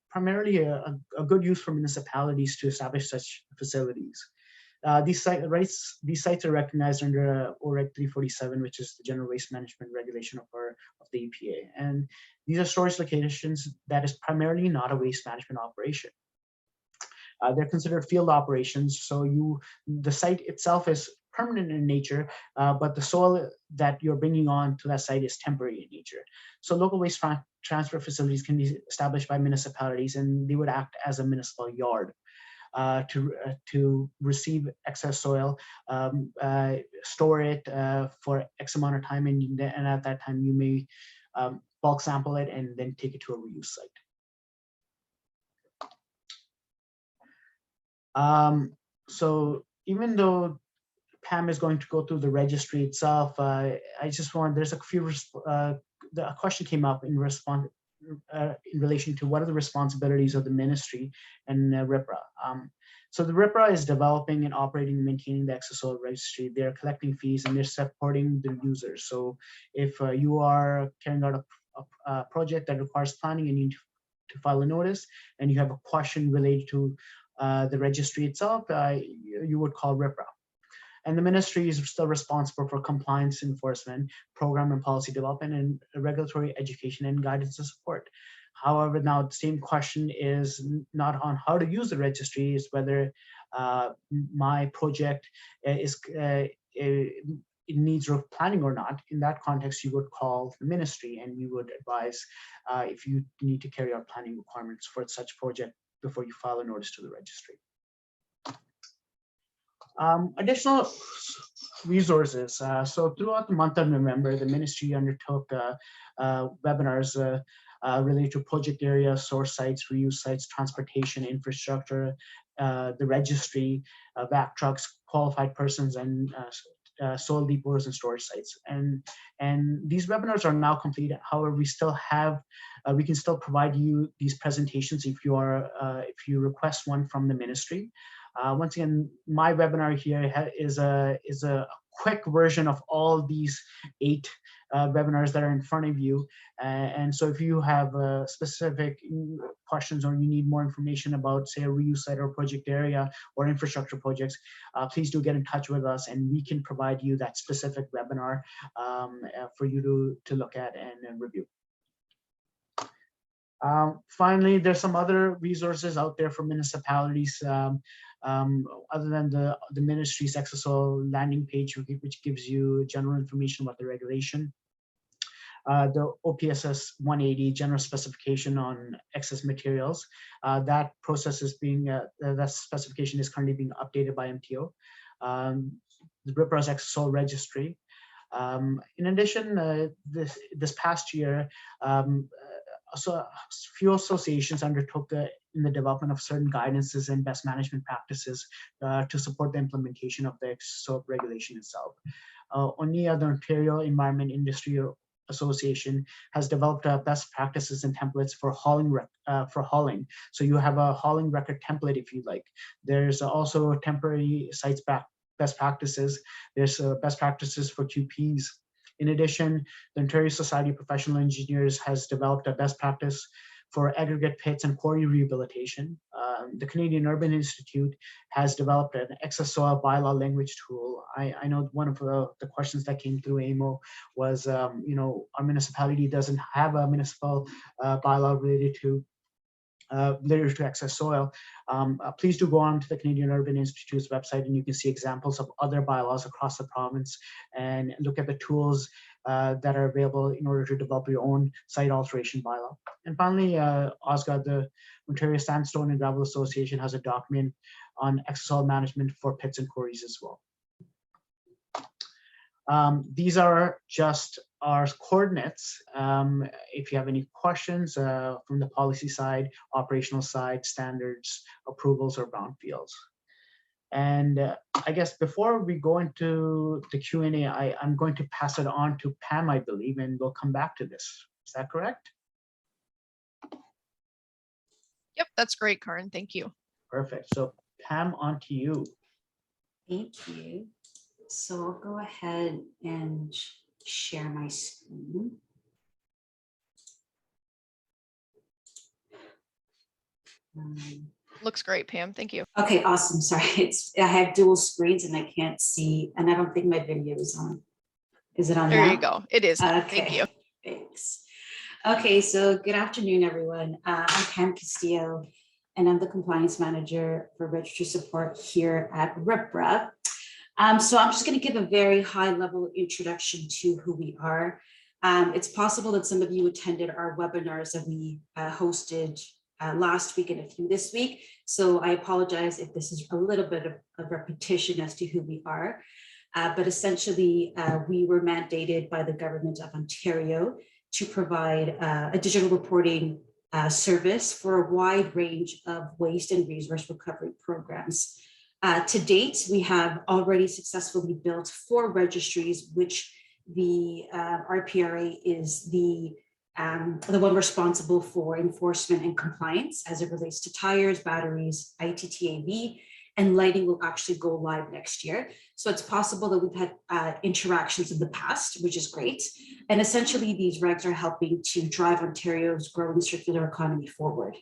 primarily a good use for municipalities to establish such facilities. These sites are recognized under OREG 347, which is the General Waste Management Regulation of the EPA. And these are storage locations that is primarily not a waste management operation. They're considered field operations, so the site itself is permanent in nature, but the soil that you're bringing on to that site is temporary in nature. So local waste transfer facilities can be established by municipalities, and they would act as a municipal yard. To receive excess soil, store it for X amount of time, and at that time you may bulk sample it and then take it to a reuse site. So even though Pam is going to go through the registry itself, there's a few, a question came up in response in relation to what are the responsibilities of the ministry and RPRA. So the RPRA is developing and operating and maintaining the excess soil registry. They're collecting fees and they're supporting the users. So if you are carrying out a project that requires planning and you need to file a notice and you have a question related to the registry itself, you would call RPRA. And the ministry is still responsible for compliance enforcement, program and policy development, and regulatory education and guidance and support. However, now the same question is not on how to use the registry, is whether my project it needs planning or not. In that context, you would call the ministry and you would advise if you need to carry out planning requirements for such project before you file a notice to the registry. Additional resources. So throughout the month of November, the ministry undertook webinars related to project areas, source sites, reuse sites, transportation, infrastructure, the registry, vac trucks, qualified persons, and soil depots and storage sites. And these webinars are now complete. However, we still have, we can still provide you these presentations if you request one from the ministry. Once again, my webinar here is a quick version of all these 8 webinars that are in front of you. And so if you have specific questions or you need more information about, say, a reuse site or project area or infrastructure projects, please do get in touch with us and we can provide you that specific webinar for you to look at and review. Finally, there's some other resources out there for municipalities other than the ministry's excess soil landing page, which gives you general information about the regulation. The OPSS 180 general specification on excess materials. That process is being, that specification is currently being updated by MTO. The RPRA's excess soil registry. In addition, this past year, so few associations undertook in the development of certain guidances and best management practices to support the implementation of the soil regulation itself. ONIA, the Ontario Environment Industry Association, has developed best practices and templates for hauling. So you have a hauling record template if you like. There's also temporary sites best practices. There's best practices for QPs. In addition, the Ontario Society of Professional Engineers has developed a best practice for aggregate pits and quarry rehabilitation. The Canadian Urban Institute has developed an excess soil bylaw language tool. I know one of the questions that came through AMO was, our municipality doesn't have a municipal bylaw related to excess soil. Please do go on to the Canadian Urban Institute's website and you can see examples of other bylaws across the province and look at the tools that are available in order to develop your own site alteration bylaw. And finally, OSGA, the Ontario Sandstone and Gravel Association, has a document on excess soil management for pits and quarries as well. These are just our coordinates. If you have any questions from the policy side, operational side, standards, approvals, or brownfields. And I guess before we go into the Q&A, I'm going to pass it on to Pam, I believe, and we'll come back to this. Is that correct? Yep, that's great, Karan. Thank you. Perfect. So Pam, on to you. Thank you. So I'll go ahead and share my screen. Looks great, Pam. Thank you. Okay, awesome. Sorry, I have dual screens and I can't see, and I don't think my video is on. Is it on There now? you go. It is. Okay. Thank you. Thanks. Okay, so good afternoon, everyone. I'm Pam Castillo, and I'm the compliance manager for registry support here at RPRA. So I'm just going to give a very high-level introduction to who we are. It's possible that some of you attended our webinars that we hosted last week and a few this week. So I apologize if this is a little bit of a repetition as to who we are. But essentially, we were mandated by the government of Ontario to provide a digital reporting service for a wide range of waste and resource recovery programs. To date, we have already successfully built 4 registries, which the RPRA is the one responsible for enforcement and compliance as it relates to tires, batteries, ITTAB, and lighting will actually go live next year. So it's possible that we've had interactions in the past, which is great. And essentially these regs are helping to drive Ontario's growing circular economy forward.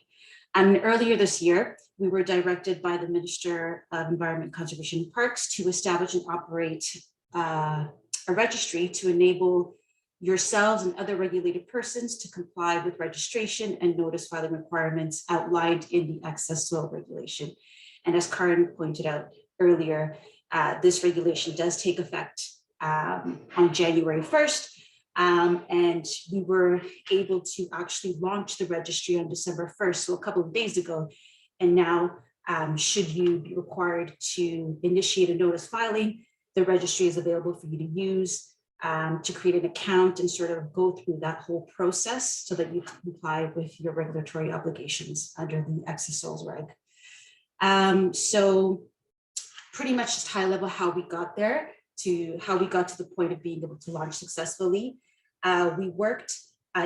And earlier this year, we were directed by the Minister of Environment, Conservation and Parks to establish and operate a registry to enable yourselves and other regulated persons to comply with registration and notice filing requirements outlined in the excess soil regulation. And as Karan pointed out earlier, this regulation does take effect on January 1st. And we were able to actually launch the registry on December 1st, so a couple of days ago. And now, should you be required to initiate a notice filing, the registry is available for you to use to create an account and sort of go through that whole process so that you can comply with your regulatory obligations under the excess soils reg. So pretty much just high level how we got there to how we got to the point of being able to launch successfully. We worked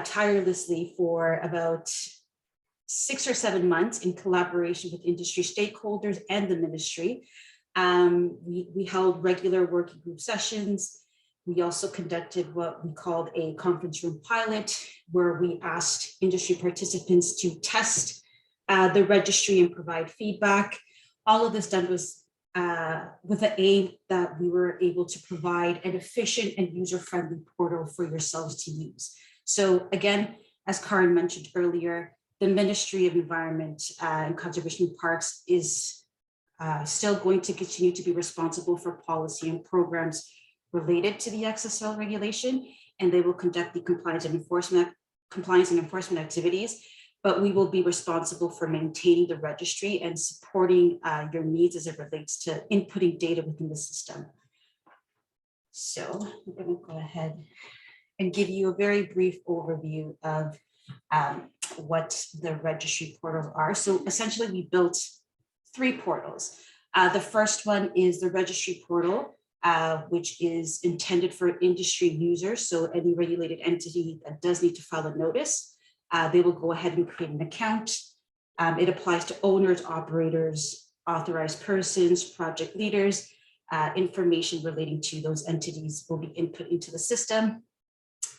tirelessly for about 6 or 7 months in collaboration with industry stakeholders and the ministry. We held regular working group sessions. We also conducted what we called a conference room pilot, where we asked industry participants to test the registry and provide feedback. All of this done was with the aim that we were able to provide an efficient and user-friendly portal for yourselves to use. So again, as Karan mentioned earlier, the Ministry of Environment and Conservation and Parks is still going to continue to be responsible for policy and programs related to the excess soil regulation, and they will conduct the compliance and enforcement activities. But we will be responsible for maintaining the registry and supporting your needs as it relates to inputting data within the system. So I'm going to go ahead and give you a very brief overview of what the registry portals are. So essentially we built 3 portals. The first one is the registry portal, which is intended for industry users. So any regulated entity that does need to file a notice, they will go ahead and create an account. It applies to owners, operators, authorized persons, project leaders. Information relating to those entities will be input into the system.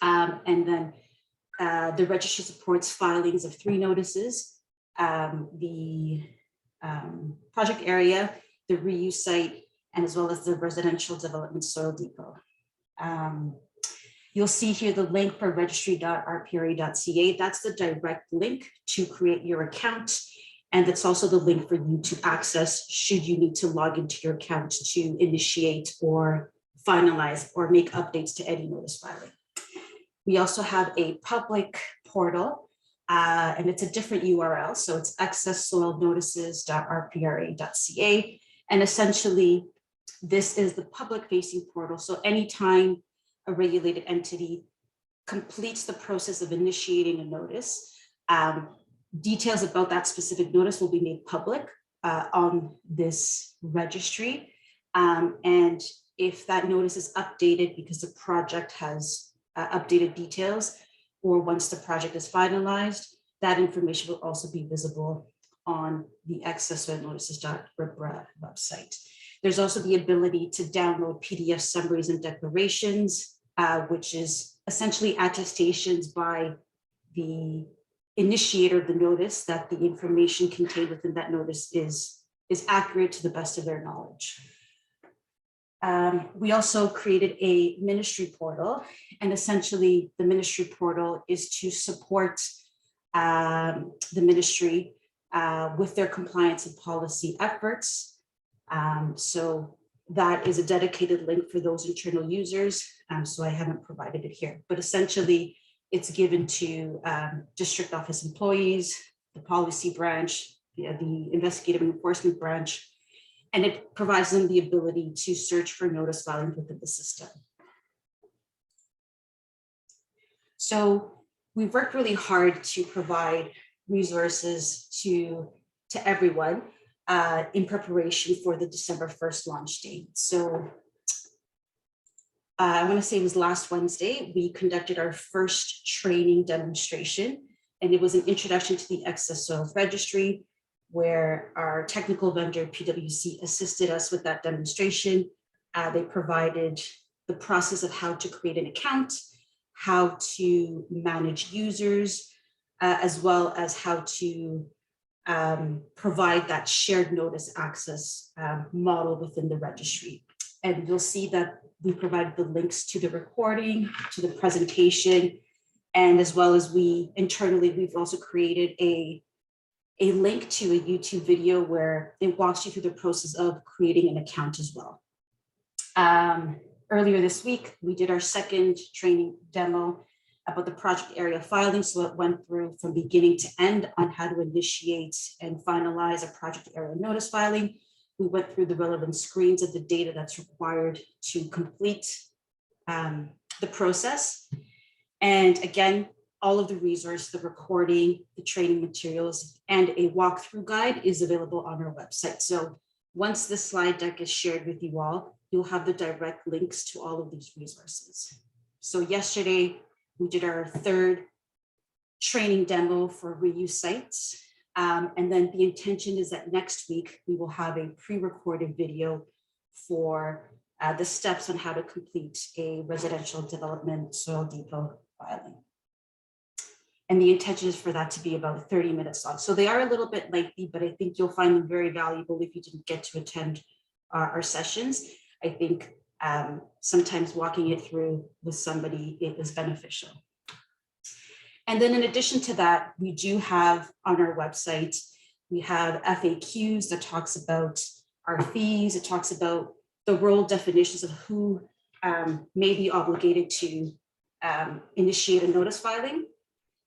And then the registry supports filings of 3 notices, the project area, the reuse site, and as well as the residential development soil depot. You'll see here the link for registry.rpra.ca. That's the direct link to create your account. And that's also the link for you to access should you need to log into your account to initiate or finalize or make updates to any notice filing. We also have a public portal, and it's a different URL. So it's excesssoilnotices.rpra.ca. And essentially, This is the public facing portal. So anytime a regulated entity completes the process of initiating a notice, details about that specific notice will be made public on this registry. And if that notice is updated because the project has updated details, or once the project is finalized, that information will also be visible on the accesssoilnotices.RPRA website. There's also the ability to download PDF summaries and declarations, which is essentially attestations by the initiator of the notice that the information contained within that notice is accurate to the best of their knowledge. We also created a ministry portal, and essentially the ministry portal is to support the ministry with their compliance and policy efforts. So that is a dedicated link for those internal users. So I haven't provided it here, but essentially it's given to district office employees, the policy branch, the investigative and enforcement branch, and it provides them the ability to search for notice filings within the system. So we've worked really hard to provide resources to everyone in preparation for the December 1st launch date. So I want to say it was last Wednesday, we conducted our first training demonstration, and it was an introduction to the excess soils registry, where our technical vendor, PwC, assisted us with that demonstration. They provided the process of how to create an account, how to manage users, as well as how to provide that shared notice access model within the registry. And you'll see that we provided the links to the recording, to the presentation, and as well as we internally, we've also created a link to a YouTube video where it walks you through the process of creating an account as well. Earlier this week, we did our second training demo about the project area filing. So it went through from beginning to end on how to initiate and finalize a project area notice filing. We went through the relevant screens of the data that's required to complete the process. And again, all of the resources, the recording, the training materials, and a walkthrough guide is available on our website. So once the slide deck is shared with you all, you'll have the direct links to all of these resources. So yesterday, we did our third training demo for reuse sites. And then the intention is that next week, we will have a pre-recorded video for the steps on how to complete a residential development soil depot filing. And the intention is for that to be about 30 minutes long. So they are a little bit lengthy, but I think you'll find them very valuable if you didn't get to attend our sessions. I think sometimes walking it through with somebody, it is beneficial. And then in addition to that, we do have on our website, we have FAQs that talks about our fees. It talks about the role definitions of who may be obligated to initiate a notice filing.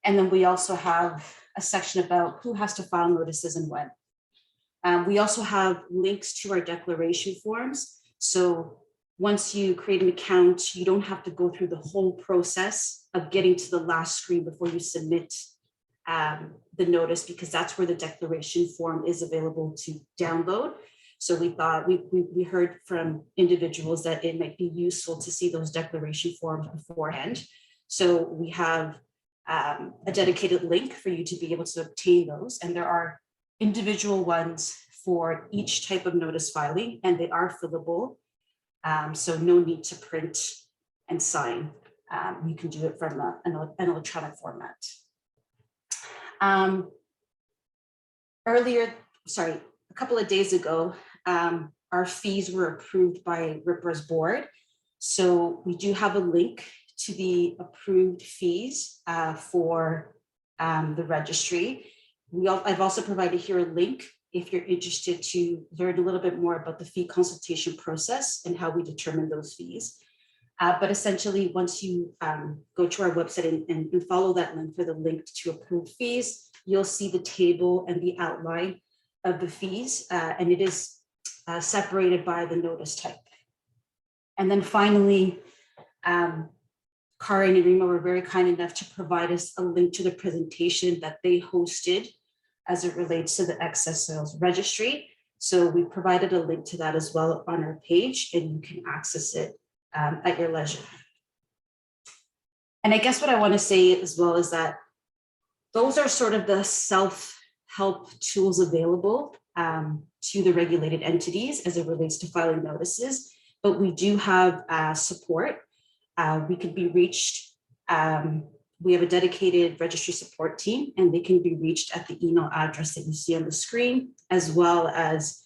And then we also have a section about who has to file notices and when. We also have links to our declaration forms. So once you create an account, you don't have to go through the whole process of getting to the last screen before you submit the notice, because that's where the declaration form is available to download. So we thought, we heard from individuals that it might be useful to see those declaration forms beforehand. So we have a dedicated link for you to be able to obtain those. And there are individual ones for each type of notice filing, and they are fillable. So no need to print and sign. You can do it from an electronic format. A couple of days ago, our fees were approved by RPRA's board. So we do have a link to the approved fees for the registry. I've also provided here a link if you're interested to learn a little bit more about the fee consultation process and how we determine those fees. But essentially, once you go to our website and follow that link for the link to approved fees, you'll see the table and the outline of the fees. And it is separated by the notice type. And then finally, Kara and Rima were very kind enough to provide us a link to the presentation that they hosted as it relates to the excess sales registry. So we provided a link to that as well on our page, and you can access it at your leisure. And I guess what I want to say as well is that those are sort of the self-help tools available to the regulated entities as it relates to filing notices, but we do have support. We could be reached. We have a dedicated registry support team, and they can be reached at the email address that you see on the screen, as well as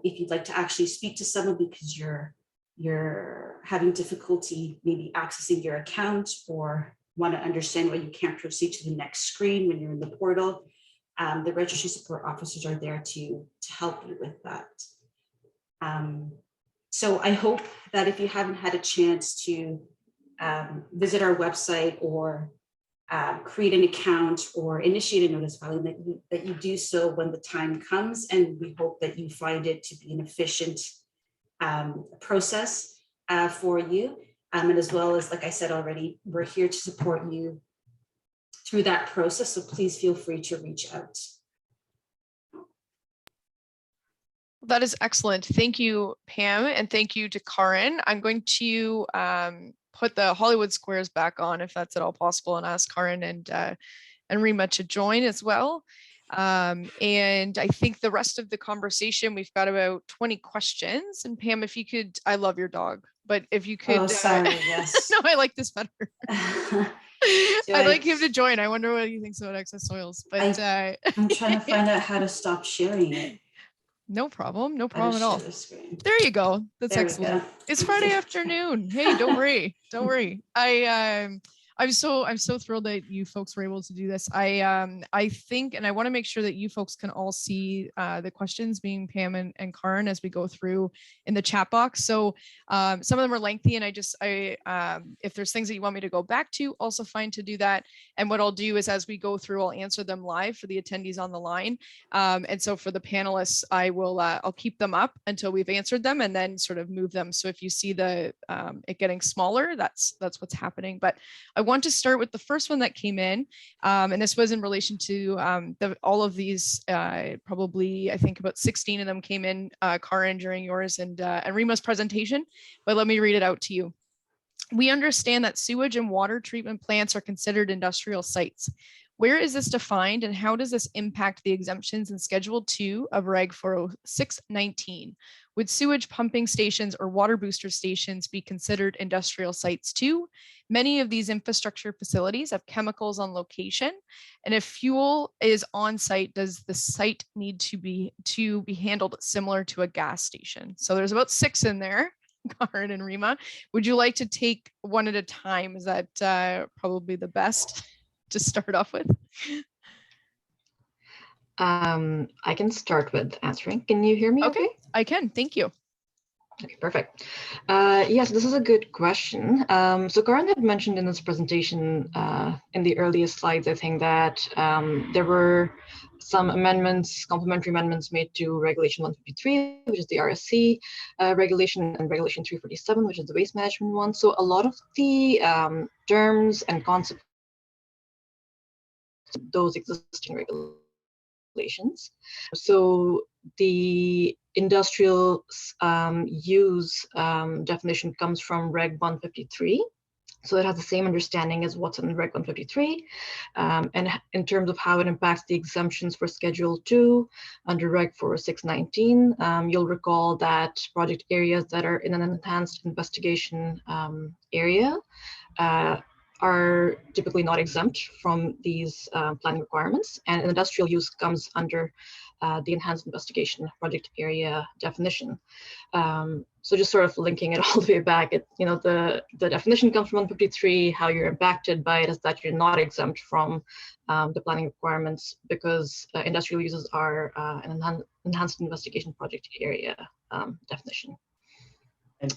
if you'd like to actually speak to someone because you're having difficulty maybe accessing your account or want to understand why you can't proceed to the next screen when you're in the portal. The registry support officers are there to help you with that. So I hope that if you haven't had a chance to visit our website or create an account or initiate a notice filing, that you do so when the time comes, and we hope that you find it to be an efficient process for you. And as well as, like I said already, we're here to support you through that process, so please feel free to reach out. That is excellent. Thank you, Pam, and thank you to Karin. I'm going to put the Hollywood squares back on if that's at all possible, and ask Karin and Rima to join as well. And I think the rest of the conversation, we've got about 20 questions. And Pam, if you could, I love your dog, but if you could, Oh, sorry, yes. no, I like this better. I'd like him to join. I wonder what he thinks about excess soils, but I'm trying to find out how to stop sharing it. No problem. No problem at all. The There you go. That's there excellent. It's Friday afternoon. Hey, don't worry. Don't worry. I'm so thrilled that you folks were able to do this. I think, and I want to make sure that you folks can all see the questions being Pam and Karin as we go through in the chat box. So some of them are lengthy, and if there's things that you want me to go back to, also fine to do that. And what I'll do is, as we go through, I'll answer them live for the attendees on the line. And so for the panelists, I'll keep them up until we've answered them, and then sort of move them. So if you see it getting smaller, that's what's happening. But I want to start with the first one that came in, and this was in relation to all of these. Probably, I think about 16 of them came in, Karin, during yours and Rima's presentation. But let me read it out to you. We understand that sewage and water treatment plants are considered industrial sites. Where is this defined, and how does this impact the exemptions in Schedule 2 of Reg 40619? Would sewage pumping stations or water booster stations be considered industrial sites too? Many of these infrastructure facilities have chemicals on location, and if fuel is on site, does the site need to be handled similar to a gas station? So there's about 6 in there. Karin and Rima, would you like to take one at a time? Is that probably the best to start off with? I can start with answering. Can you hear me? Okay, I can. Thank you. Okay, perfect. Yes, this is a good question. So Karin had mentioned in this presentation, in the earliest slides, I think that there were some amendments, complementary amendments made to Regulation 153, which is the RSC regulation, and Regulation 347, which is the waste management one. So a lot of the terms and concepts of those existing regulations. So the industrial use definition comes from Reg 153. So it has the same understanding as what's in Reg 153. And in terms of how it impacts the exemptions for Schedule 2 under Reg 40619, you'll recall that project areas that are in an enhanced investigation area are typically not exempt from these planning requirements, and industrial use comes under the enhanced investigation project area definition. So just sort of linking it all the way back, the definition comes from 153. How you're impacted by it is that you're not exempt from the planning requirements because industrial uses are an enhanced investigation project area definition. And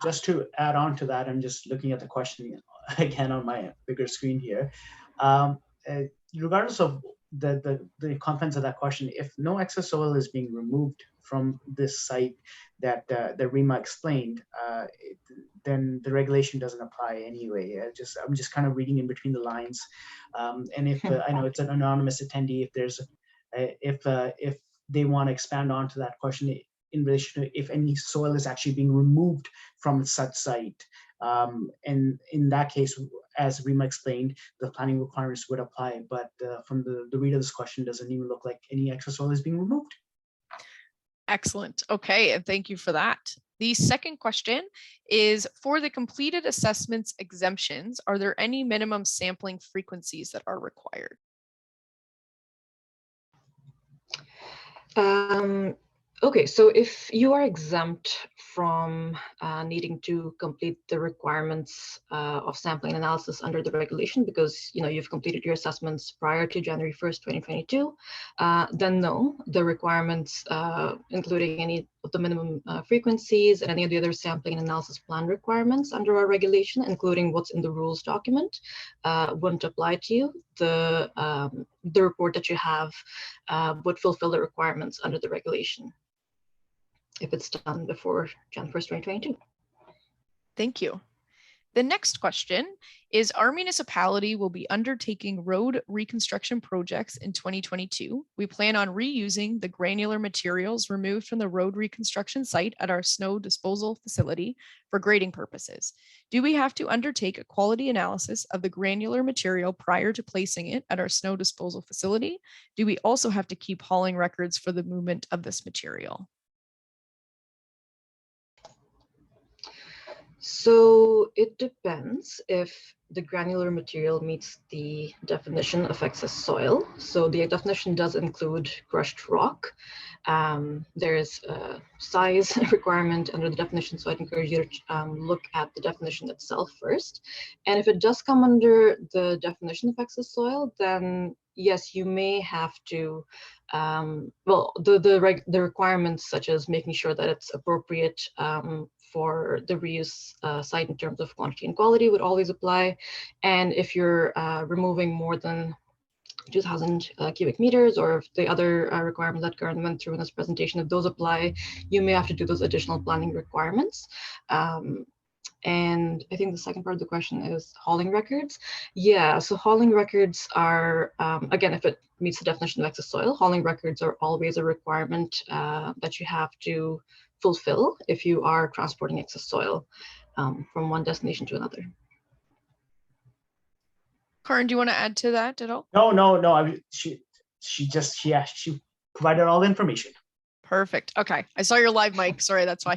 just to add on to that, I'm just looking at the question again on my bigger screen here. Regardless of the contents of that question, if no excess soil is being removed from this site that that Rima explained, then the regulation doesn't apply anyway. I'm just kind of reading in between the lines. And if I know it's an anonymous attendee, if there's if they want to expand onto that question in relation to if any soil is actually being removed from such site. And in that case, as Rima explained, the planning requirements would apply, but from the read of this question, doesn't even look like any extra soil is being removed. Excellent. Okay, and thank you for that. The second question is, for the completed assessments exemptions, are there any minimum sampling frequencies that are required? Okay, so if you are exempt from needing to complete the requirements of sampling analysis under the regulation because you've completed your assessments prior to January 1st, 2022, then no, the requirements, including any of the minimum frequencies and any of the other sampling and analysis plan requirements under our regulation, including what's in the rules document, wouldn't apply to you. The report that you have would fulfill the requirements under the regulation if it's done before Jan 1st, 2022. Thank you. The next question is, our municipality will be undertaking road reconstruction projects in 2022. We plan on reusing the granular materials removed from the road reconstruction site at our snow disposal facility for grading purposes. Do we have to undertake a quality analysis of the granular material prior to placing it at our snow disposal facility? Do we also have to keep hauling records for the movement of this material? So it depends if the granular material meets the definition of excess soil. So the definition does include crushed rock. There is a size requirement under the definition, so I'd encourage you to look at the definition itself first. And if it does come under the definition of excess soil, then yes, you may have to, well, the requirements such as making sure that it's appropriate for the reuse site in terms of quantity and quality would always apply. And if you're removing more than 2,000 cubic meters, or if the other requirements that Karen went through in this presentation, if those apply, you may have to do those additional planning requirements. And I think the second part of the question is hauling records. Yeah, so hauling records are, again, if it meets the definition of excess soil, hauling records are always a requirement that you have to fulfill if you are transporting excess soil from one destination to another. Karen, do you want to add to that at all? No. She provided all the information. Perfect. Okay. I saw your live mic. Sorry, that's why.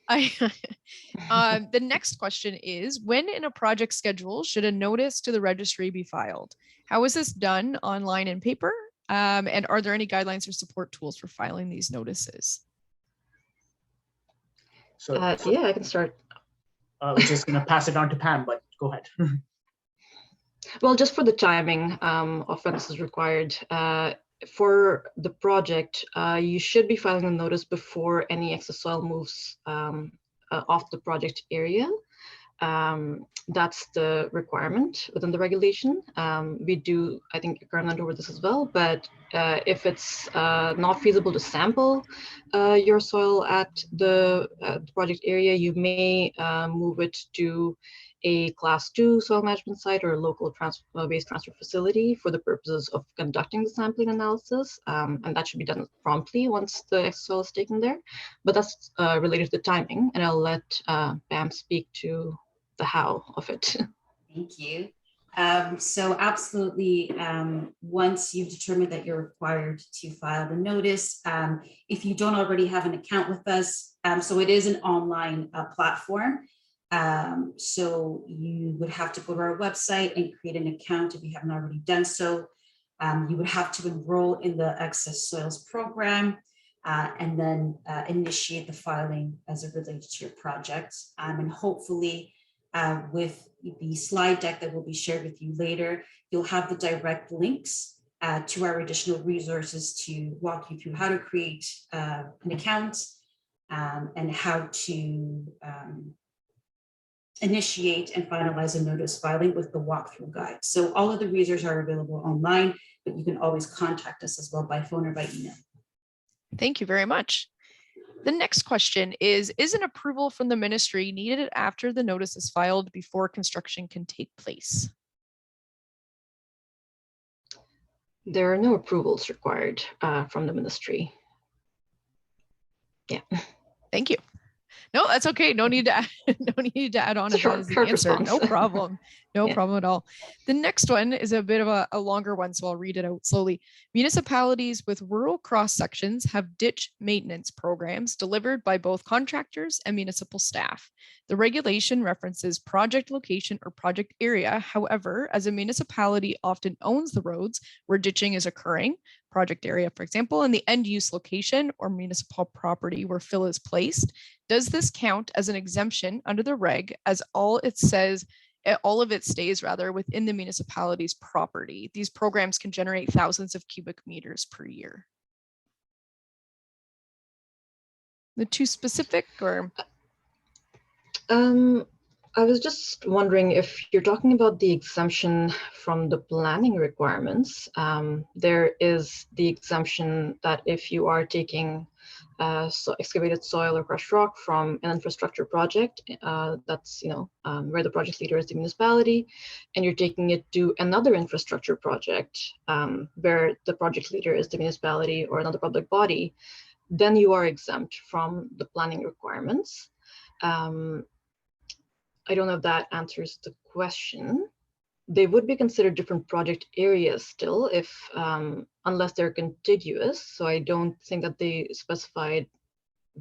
The next question is, when in a project schedule should a notice to the registry be filed? How is this done, online and paper? And are there any guidelines or support tools for filing these notices? So yeah, I can start. I was just going to pass it on to Pam, but go ahead. Well, just for the timing of when this is required, for the project, you should be filing a notice before any excess soil moves off the project area. That's the requirement within the regulation. We do, I think Karen went over this as well, but if it's not feasible to sample your soil at the project area, you may move it to a class 2 soil management site or a local waste transfer facility for the purposes of conducting the sampling analysis. And that should be done promptly once the excess soil is taken there. But that's related to the timing, and I'll let Pam speak to the how of it. Thank you. So absolutely, once you've determined that you're required to file the notice, if you don't already have an account with us, so it is an online platform. So you would have to go to our website and create an account if you haven't already done so. You would have to enroll in the excess soils program and then initiate the filing as it relates to your project. And hopefully with the slide deck that will be shared with you later, you'll have the direct links to our additional resources to walk you through how to create an account and how to initiate and finalize a notice filing with the walkthrough guide. So all of the resources are available online, but you can always contact us as well by phone or by email. Thank you very much. The next question is an approval from the ministry needed after the notice is filed before construction can take place? There are no approvals required from the ministry. Yeah. Thank you. No, that's okay. No need to add, no need to add on It's to a that as the short answer. No response. problem. No Yeah. problem at all. The next one is a bit of a longer one, so I'll read it out slowly. Municipalities with rural cross sections have ditch maintenance programs delivered by both contractors and municipal staff. The regulation references project location or project area. However, as a municipality often owns the roads where ditching is occurring, project area, for example, and the end use location or municipal property where fill is placed, does this count as an exemption under the reg as all of it stays rather within the municipality's property? These programs can generate thousands of cubic meters per year. The too specific or? I was just wondering if you're talking about the exemption from the planning requirements. There is the exemption that if you are taking excavated soil or crushed rock from an infrastructure project, that's where the project leader is the municipality, and you're taking it to another infrastructure project where the project leader is the municipality or another public body, then you are exempt from the planning requirements. I don't know if that answers the question. They would be considered different project areas still if, unless they're contiguous. So I don't think that they specified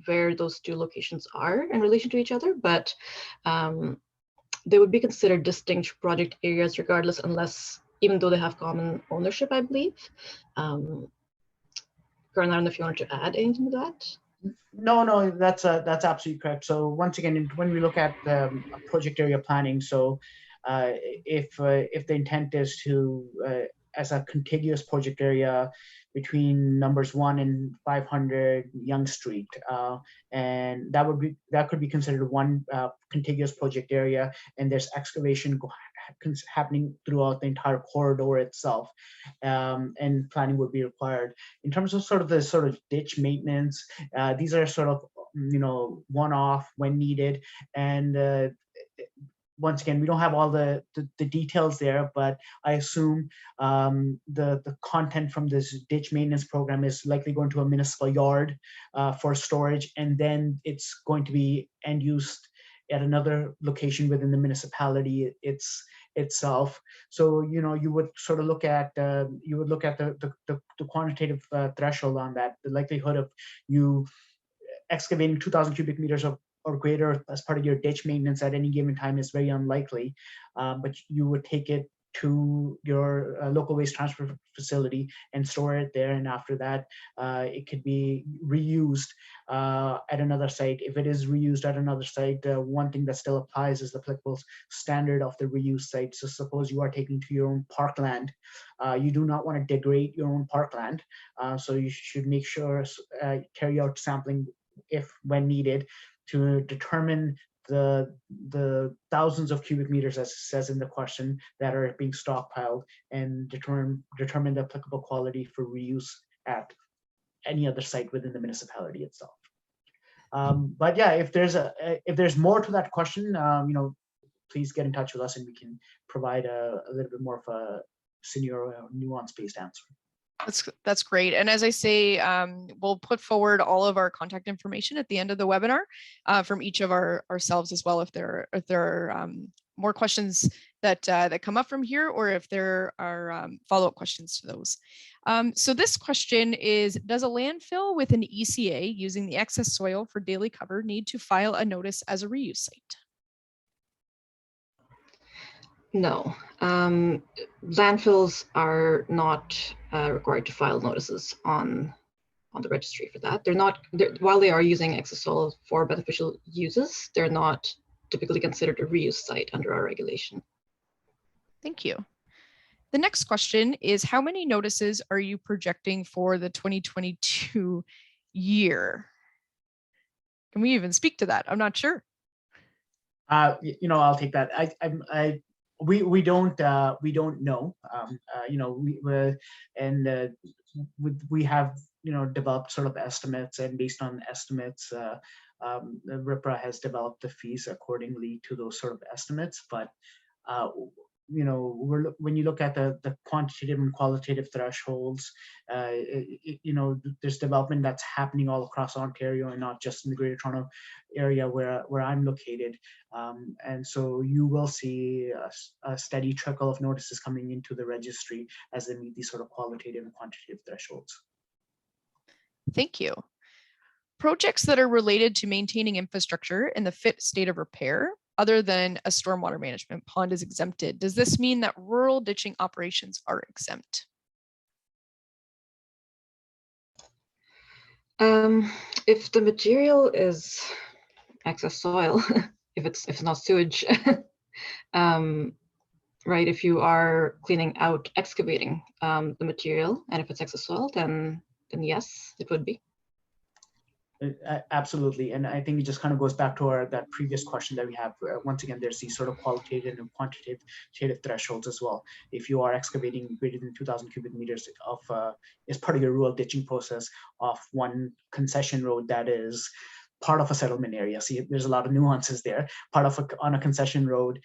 where those two locations are in relation to each other, but they would be considered distinct project areas regardless, even though they have common ownership, I believe. Karan, I don't know if you wanted to add anything to that. No, that's absolutely correct. So once again, when we look at project area planning, so if the intent is to as a contiguous project area between numbers 1 and 500 Young Street, and that could be considered one contiguous project area, and there's excavation happening throughout the entire corridor itself, and planning would be required. In terms of the ditch maintenance, these are sort of one-off when needed, and once again, we don't have all the details there, but I assume the content from this ditch maintenance program is likely going to a municipal yard for storage, and then it's going to be end used at another location within the municipality itself. So you would sort of look at the quantitative threshold on that. The likelihood of you excavating 2,000 cubic meters or greater as part of your ditch maintenance at any given time is very unlikely, but you would take it to your local waste transfer facility and store it there, and after that it could be reused at another site. If it is reused at another site, one thing that still applies is the applicable standard of the reuse site. So suppose you are taking to your own parkland, you do not want to degrade your own parkland, so you should make sure carry out sampling when needed to determine the thousands of cubic meters, as it says in the question, that are being stockpiled, and determine the applicable quality for reuse at any other site within the municipality itself. But yeah, if there's more to that question, please get in touch with us and we can provide a little bit more of a senior nuance-based answer. That's great. And as I say, we'll put forward all of our contact information at the end of the webinar from each of ourselves as well, if there are more questions that come up from here, or if there are follow-up questions to those. So this question is, does a landfill with an ECA using the excess soil for daily cover need to file a notice as a reuse site? No, landfills are not required to file notices on the registry for that. While they are using excess soil for beneficial uses, they're not typically considered a reuse site under our regulation. Thank you. The next question is, how many notices are you projecting for the 2022 year? Can we even speak to that? I'm not sure. I'll take that. We don't know. We have developed sort of estimates, and based on estimates, the RPRA has developed the fees accordingly to those sort of estimates. But when you look at the quantitative and qualitative thresholds, there's development that's happening all across Ontario and not just in the Greater Toronto area where I'm located. And so you will see a steady trickle of notices coming into the registry as they meet these sort of qualitative and quantitative thresholds. Thank you. Projects that are related to maintaining infrastructure in the fit state of repair, other than a stormwater management pond, is exempted. Does this mean that rural ditching operations are exempt? If the material is excess soil, if it's not sewage, right? If you are cleaning out, excavating the material, and if it's excess soil, then yes, it would be. Absolutely, and I think it just kind of goes back to that previous question that we have. Once again, there's these sort of qualitative and quantitative thresholds as well. If you are excavating greater than 2,000 cubic meters of as part of your rural ditching process off one concession road that is part of a settlement area. See, there's a lot of nuances there. On a concession road,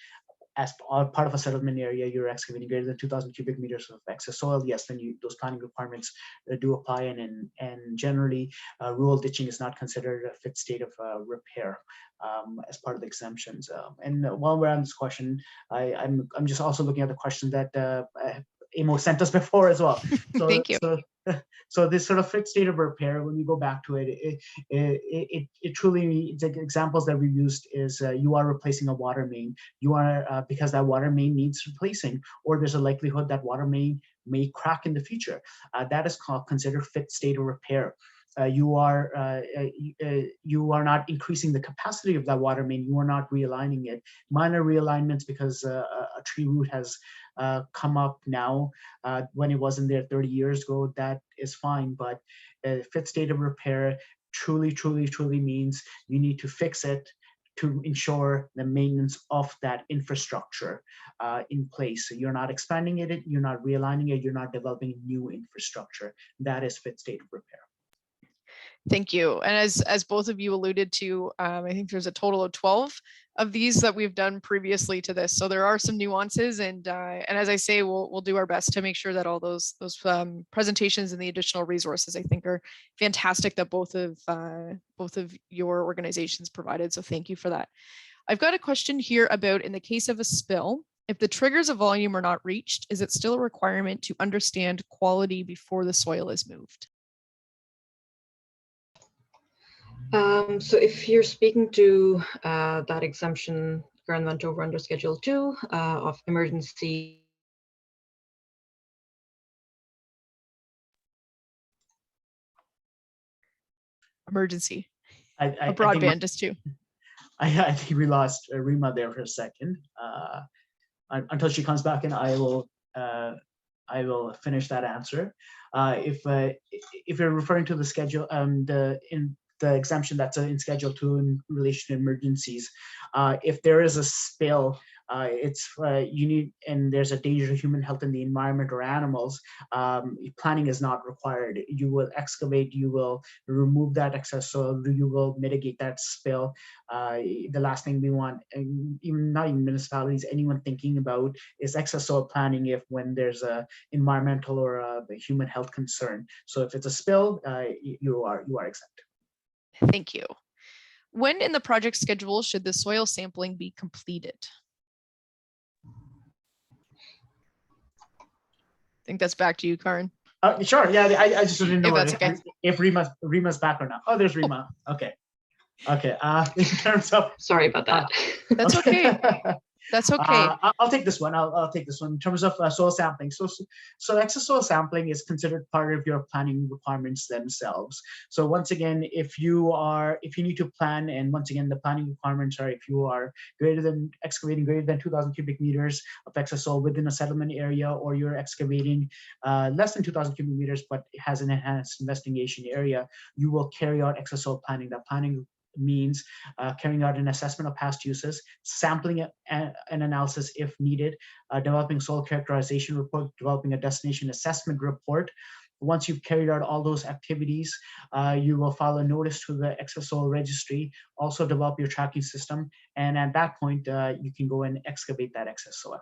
as part of a settlement area, you're excavating greater than 2,000 cubic meters of excess soil, yes, then those planning requirements do apply. And generally, rural ditching is not considered a fit state of repair as part of the exemptions. And while we're on this question, I'm just also looking at the question that Amo sent us before as well. So, Thank you. So this sort of fit state of repair, when we go back to it, it truly, the examples that we used is you are replacing a water main. You are, because that water main needs replacing, or there's a likelihood that water main may crack in the future. That is considered fit state of repair. You are not increasing the capacity of that water main. You are not realigning it. Minor realignments because a tree root has come up now when it wasn't there 30 years ago. That is fine, but fit state of repair truly means you need to fix it to ensure the maintenance of that infrastructure in place. So you're not expanding it, you're not realigning it, you're not developing new infrastructure. That is fit state of repair. Thank you. And as both of you alluded to, I think there's a total of 12 of these that we've done previously to this. So there are some nuances, and as I say, we'll do our best to make sure that all those presentations and the additional resources, I think, are fantastic that both of your organizations provided. So thank you for that. I've got a question here about, in the case of a spill, if the triggers of volume are not reached, is it still a requirement to understand quality before the soil is moved? So if you're speaking to that exemption Karen went over under Schedule 2 of emergency. Emergency. A broadband is too. I think we lost Rima there for a second. Until she comes back in, I will finish that answer. If you're referring to the schedule, the exemption that's in Schedule 2 in relation to emergencies, if there is a spill, you need, and there's a danger to human health and the environment or animals, planning is not required. You will excavate, you will remove that excess soil, you will mitigate that spill. The last thing we want, and not even municipalities, anyone thinking about, is excess soil planning when there's a environmental or a human health concern. So if it's a spill, you are exempt. Thank you. When in the project schedule should the soil sampling be completed? I think that's back to you, Karan. Sure. Yeah, I just didn't know if Rima's back or not. Oh, there's Rima. Okay. In terms of, sorry about that. That's okay. That's okay. I'll take this one. I'll take this one. In terms of soil sampling, so excess soil sampling is considered part of your planning requirements themselves. So once again, if you need to plan, and once again, the planning requirements are, if you are excavating greater than 2,000 cubic meters of excess soil within a settlement area, or you're excavating less than 2,000 cubic meters but has an enhanced investigation area, you will carry out excess soil planning. That planning means carrying out an assessment of past uses, sampling an analysis if needed, developing soil characterization report, developing a destination assessment report, once you've carried out all those activities, you will file a notice to the excess soil registry, also develop your tracking system. And at that point, you can go and excavate that excess soil.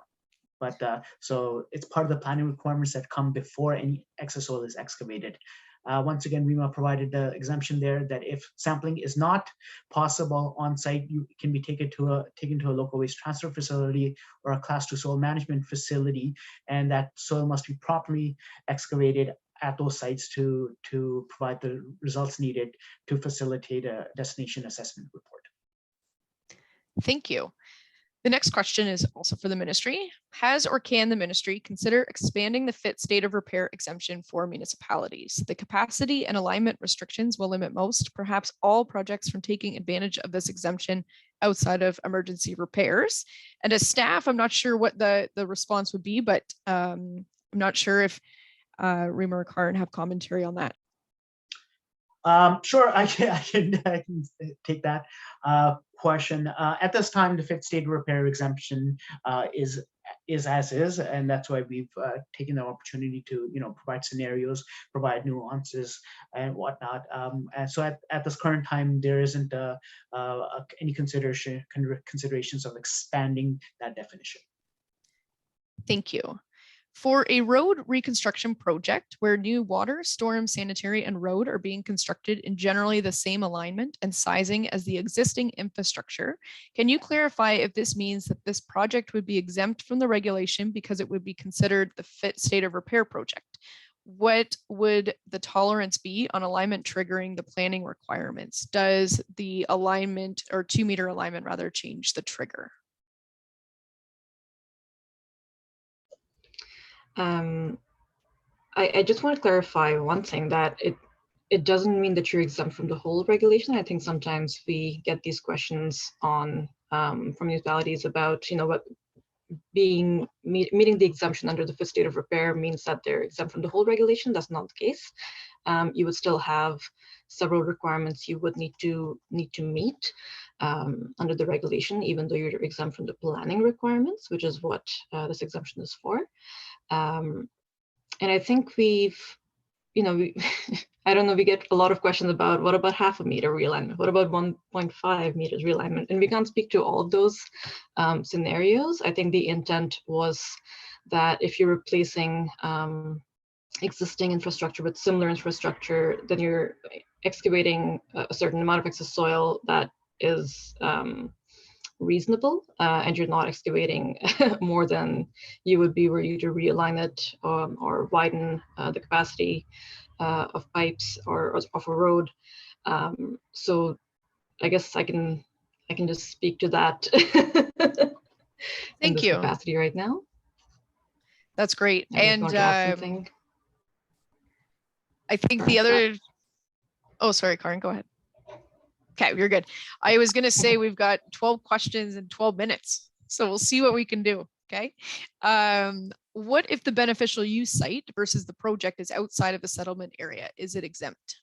But so it's part of the planning requirements that come before any excess soil is excavated. Once again, REMA provided the exemption there that if sampling is not possible on site, you can be taken to a local waste transfer facility or a class 2 soil management facility, and that soil must be properly excavated at those sites to provide the results needed to facilitate a destination assessment report. Thank you. The next question is also for the ministry. Has or can the ministry consider expanding the fit state of repair exemption for municipalities? The capacity and alignment restrictions will limit most, perhaps all projects from taking advantage of this exemption outside of emergency repairs. And as staff, I'm not sure what the response would be, but I'm not sure if Rima or Karin have commentary on that. Sure, I can take that question. At this time, the fifth state repair exemption is as is, and that's why we've taken the opportunity to provide scenarios, provide nuances, and whatnot. And so at this current time, there isn't any considerations of expanding that definition. Thank you. For a road reconstruction project where new water, storm, sanitary, and road are being constructed in generally the same alignment and sizing as the existing infrastructure, can you clarify if this means that this project would be exempt from the regulation because it would be considered the fit state of repair project? What would the tolerance be on alignment triggering the planning requirements? Does the alignment or 2-meter alignment rather change the trigger? I just want to clarify one thing, that it doesn't mean that you're exempt from the whole regulation. I think sometimes we get these questions on from municipalities about what meeting the exemption under the fifth state of repair means that they're exempt from the whole regulation. That's not the case. You would still have several requirements you would need to meet under the regulation, even though you're exempt from the planning requirements, which is what this exemption is for. And I think we've, I don't know, we get a lot of questions about what about 0.5 meter realignment? What about 1.5 meters realignment? And we can't speak to all of those scenarios. I think the intent was that if you're replacing existing infrastructure with similar infrastructure, then you're excavating a certain amount of excess soil that is reasonable, and you're not excavating more than you would be were you to realign it or widen the capacity of pipes or of a road. So I guess I can just speak to that. Thank you. Capacity right now. That's great. And I think the other, oh, sorry, Karin, go ahead. Okay, you're good. I was going to say we've got 12 questions in 12 minutes, so we'll see what we can do. Okay. What if the beneficial use site versus the project is outside of the settlement area? Is it exempt?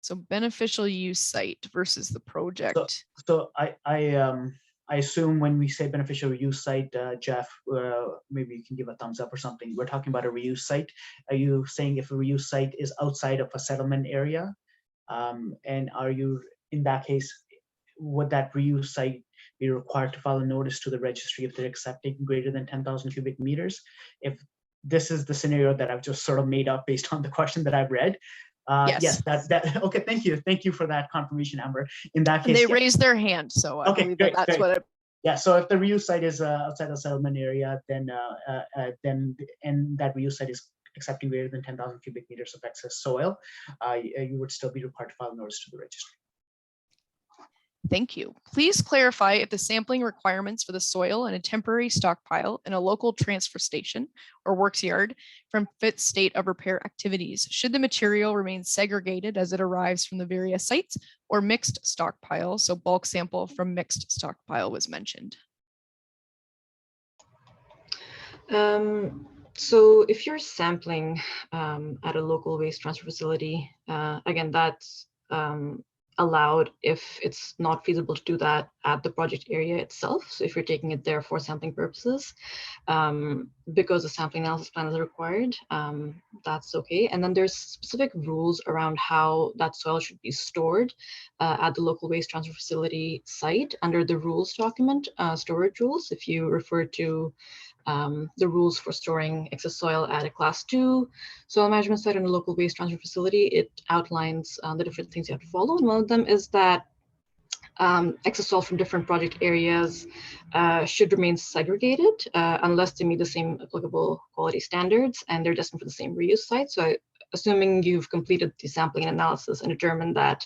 So beneficial use site versus the project. So I assume when we say beneficial reuse site, Jeff, maybe you can give a thumbs up or something. We're talking about a reuse site. Are you saying if a reuse site is outside of a settlement area? And are you, in that case, would that reuse site be required to file a notice to the registry if they're accepting greater than 10,000 cubic meters? If this is the scenario that I've just sort of made up based on the question that I've read, yes, that okay. Thank you for that confirmation, Amber. In that case, they raised their hand, so I believe great, that's great. what. Yeah. So if the reuse site is outside the settlement area, then and that reuse site is accepting greater than 10,000 cubic meters of excess soil, you would still be required to file a notice to the registry. Thank you. Please clarify if the sampling requirements for the soil in a temporary stockpile in a local transfer station or works yard from fit state of repair activities. Should the material remain segregated as it arrives from the various sites, or mixed stockpile? So bulk sample from mixed stockpile was mentioned. So if you're sampling at a local waste transfer facility, again, that's allowed if it's not feasible to do that at the project area itself. So if you're taking it there for sampling purposes, because the sampling analysis plan is required, that's okay. And then there's specific rules around how that soil should be stored at the local waste transfer facility site under the rules document, storage rules. If you refer to the rules for storing excess soil at a class 2 soil management site in a local waste transfer facility, it outlines the different things you have to follow. And one of them is that excess soil from different project areas should remain segregated unless they meet the same applicable quality standards and they're destined for the same reuse site. So assuming you've completed the sampling and analysis and determined that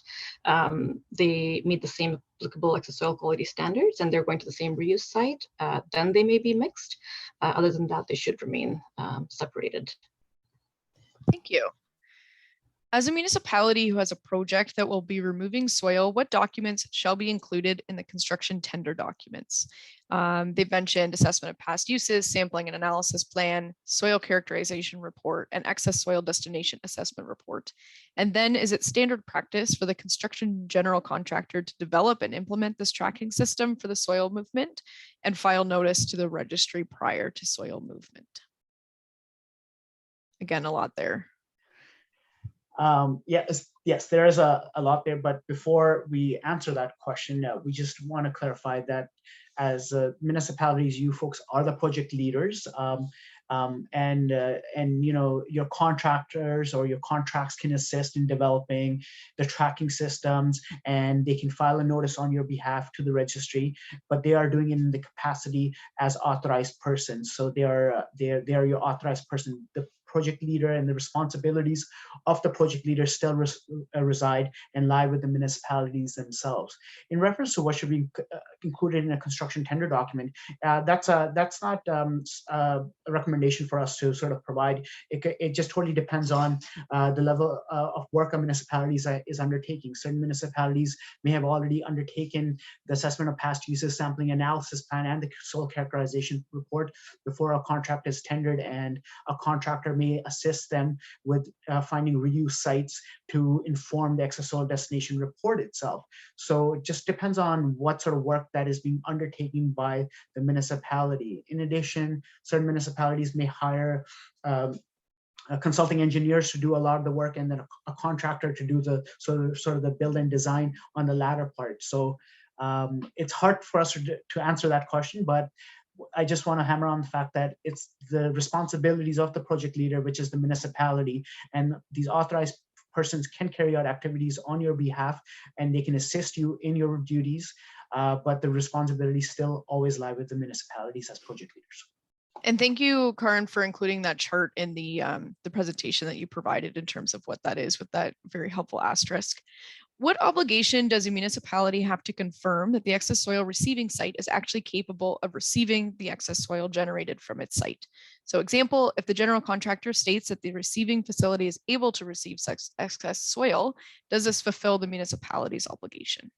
they meet the same applicable excess soil quality standards and they're going to the same reuse site, then they may be mixed. Other than that, they should remain separated. Thank you. As a municipality who has a project that will be removing soil, what documents shall be included in the construction tender documents? They've mentioned assessment of past uses, sampling and analysis plan, soil characterization report, and excess soil destination assessment report. And then is it standard practice for the construction general contractor to develop and implement this tracking system for the soil movement and file notice to the registry prior to soil movement? Again, a lot there. Yes, there is a lot there, but before we answer that question, we just want to clarify that as municipalities, you folks are the project leaders, and you know, your contractors or your contracts can assist in developing the tracking systems, and they can file a notice on your behalf to the registry, but they are doing it in the capacity as authorized persons. So they are your authorized person. The project leader and the responsibilities of the project leader still reside and lie with the municipalities themselves. In reference to what should be included in a construction tender document, that's not a recommendation for us to sort of provide. It just totally depends on the level of work a municipality is undertaking. Certain municipalities may have already undertaken the assessment of past uses, sampling analysis plan, and the soil characterization report before a contract is tendered, and a contractor may assist them with finding reuse sites to inform the excess soil destination report itself. So it just depends on what sort of work that is being undertaken by the municipality. In addition, certain municipalities may hire consulting engineers to do a lot of the work, and then a contractor to do the sort of the build and design on the latter part. So it's hard for us to answer that question, but I just want to hammer on the fact that it's the responsibilities of the project leader, which is the municipality, and these authorized persons can carry out activities on your behalf, and they can assist you in your duties, but the responsibilities still always lie with the municipalities as project leaders. And thank you, Karan, for including that chart in the presentation that you provided in terms of what that is with that very helpful asterisk. What obligation does a municipality have to confirm that the excess soil receiving site is actually capable of receiving the excess soil generated from its site? So example, if the general contractor states that the receiving facility is able to receive excess soil, does this fulfill the municipality's obligation?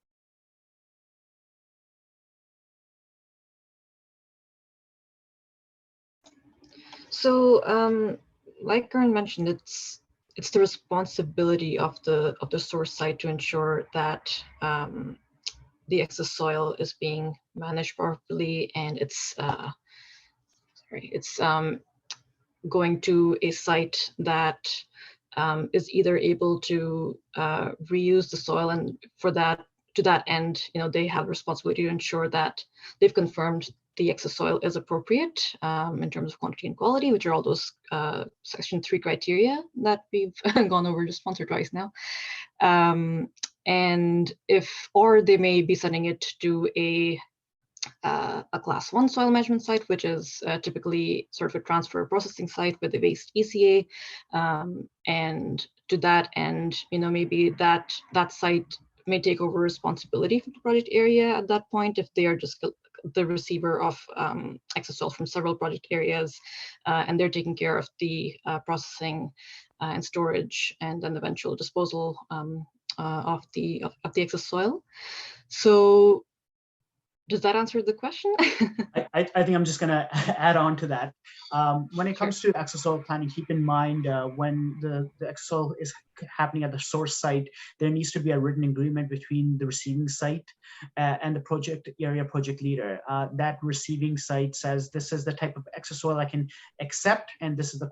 So like Karan mentioned, it's the responsibility of the source site to ensure that the excess soil is being managed properly, and it's going to a site that is either able to reuse the soil, and to that end, you know, they have responsibility to ensure that they've confirmed the excess soil is appropriate in terms of quantity and quality, which are all those Section 3 criteria that we've gone over just once or twice now. And or they may be sending it to a class 1 soil management site, which is typically sort of a transfer processing site with a waste ECA. And to that end, you know, maybe that site may take over responsibility for the project area at that point if they are just the receiver of excess soil from several project areas, and they're taking care of the processing and storage and then eventual disposal of the excess soil. So Does that answer the question? I think I'm just going to add on to that. When it comes to exosoil planning, keep in mind when the exosoil is happening at the source site, there needs to be a written agreement between the receiving site and the project area project leader. That receiving site says, this is the type of exosoil I can accept, and this is the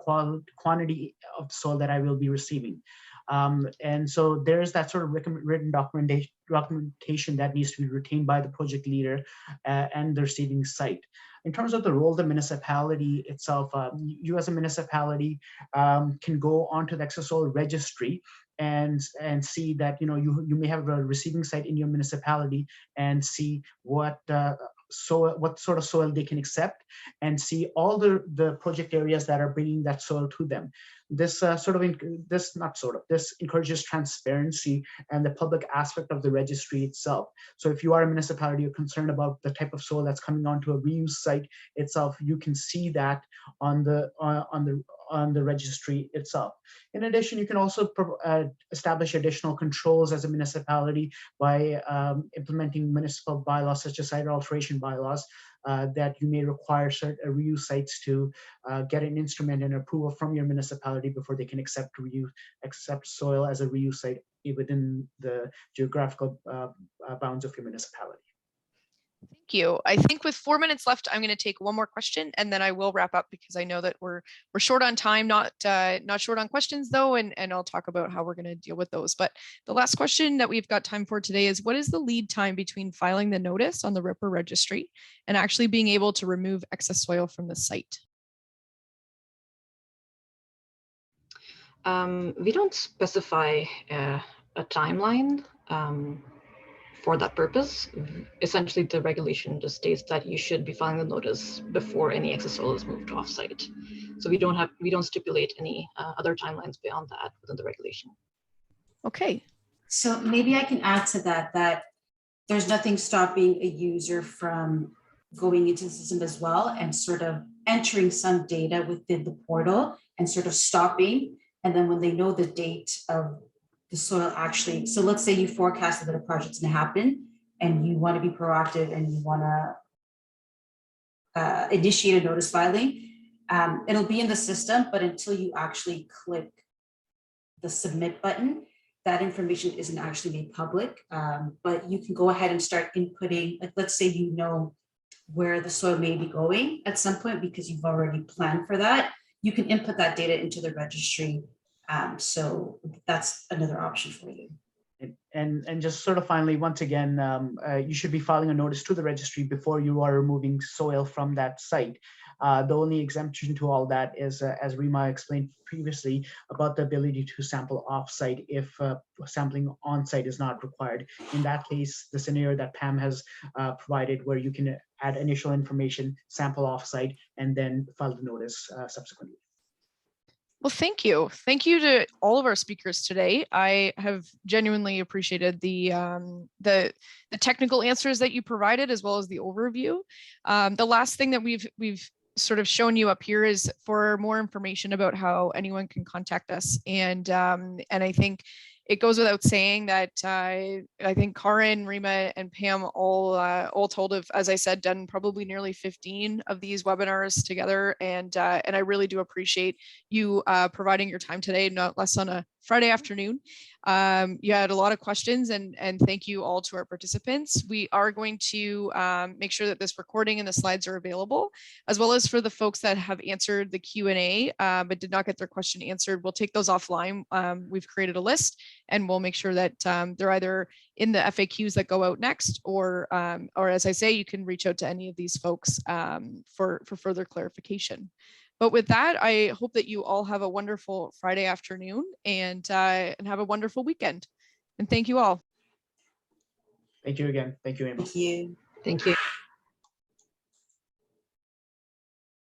quantity of soil that I will be receiving. And so there's that sort of written documentation that needs to be retained by the project leader and the receiving site. In terms of the role of the municipality itself, you as a municipality can go onto the exosoil registry and see that you may have a receiving site in your municipality and see what sort of soil they can accept, and see all the project areas that are bringing that soil to them. This this encourages transparency and the public aspect of the registry itself. So if you are a municipality, you're concerned about the type of soil that's coming onto a reuse site itself, you can see that on the registry itself. In addition, you can also establish additional controls as a municipality by implementing municipal bylaws such as site alteration bylaws that you may require certain reuse sites to get an instrument and approval from your municipality before they can accept soil as a reuse site within the geographical bounds of your municipality. Thank you. I think with 4 minutes left, I'm going to take one more question and then I will wrap up, because I know that we're short on time, not short on questions though, and I'll talk about how we're going to deal with those. But the last question that we've got time for today is, what is the lead time between filing the notice on the RPRA registry and actually being able to remove excess soil from the site? We don't specify a timeline for that purpose. Essentially, the regulation just states that you should be filing the notice before any excess soil is moved off-site. So we don't stipulate any other timelines beyond that within the regulation. Okay. So maybe I can add to that there's nothing stopping a user from going into the system as well and sort of entering some data within the portal and sort of stopping. And then when they know the date of the soil actually, so let's say you forecasted that a project's gonna happen and you wanna be proactive and you wanna initiate a notice filing, it'll be in the system, but until you actually click the submit button, that information isn't actually made public. But you can go ahead and start inputting, like let's say you know where the soil may be going at some point because you've already planned for that, you can input that data into the registry. So that's another option for you. And just sort of finally, once again, you should be filing a notice to the registry before you are removing soil from that site. The only exemption to all that is, as Rima explained previously, about the ability to sample off-site if sampling on-site is not required. In that case, the scenario that Pam has provided, where you can add initial information, sample off-site, and then file the notice subsequently. Well, thank you. Thank you to all of our speakers today. I have genuinely appreciated the technical answers that you provided, as well as the overview. The last thing that we've sort of shown you up here is for more information about how anyone can contact us. And I think it goes without saying that I think Karin, Rima, and Pam all told of, as I said, done probably nearly 15 of these webinars together, and I really do appreciate you providing your time today, not less on a Friday afternoon. You had a lot of questions, and thank you all to our participants. We are going to make sure that this recording and the slides are available, as well as for the folks that have answered the Q&A but did not get their question answered. We'll take those offline. We've created a list, and we'll make sure that they're either in the FAQs that go out next, or as I say, you can reach out to any of these folks for further clarification. But with that, I hope that you all have a wonderful Friday afternoon and have a wonderful weekend. And thank you all. Thank you again. Thank you, Emma. Thank you. Thank you.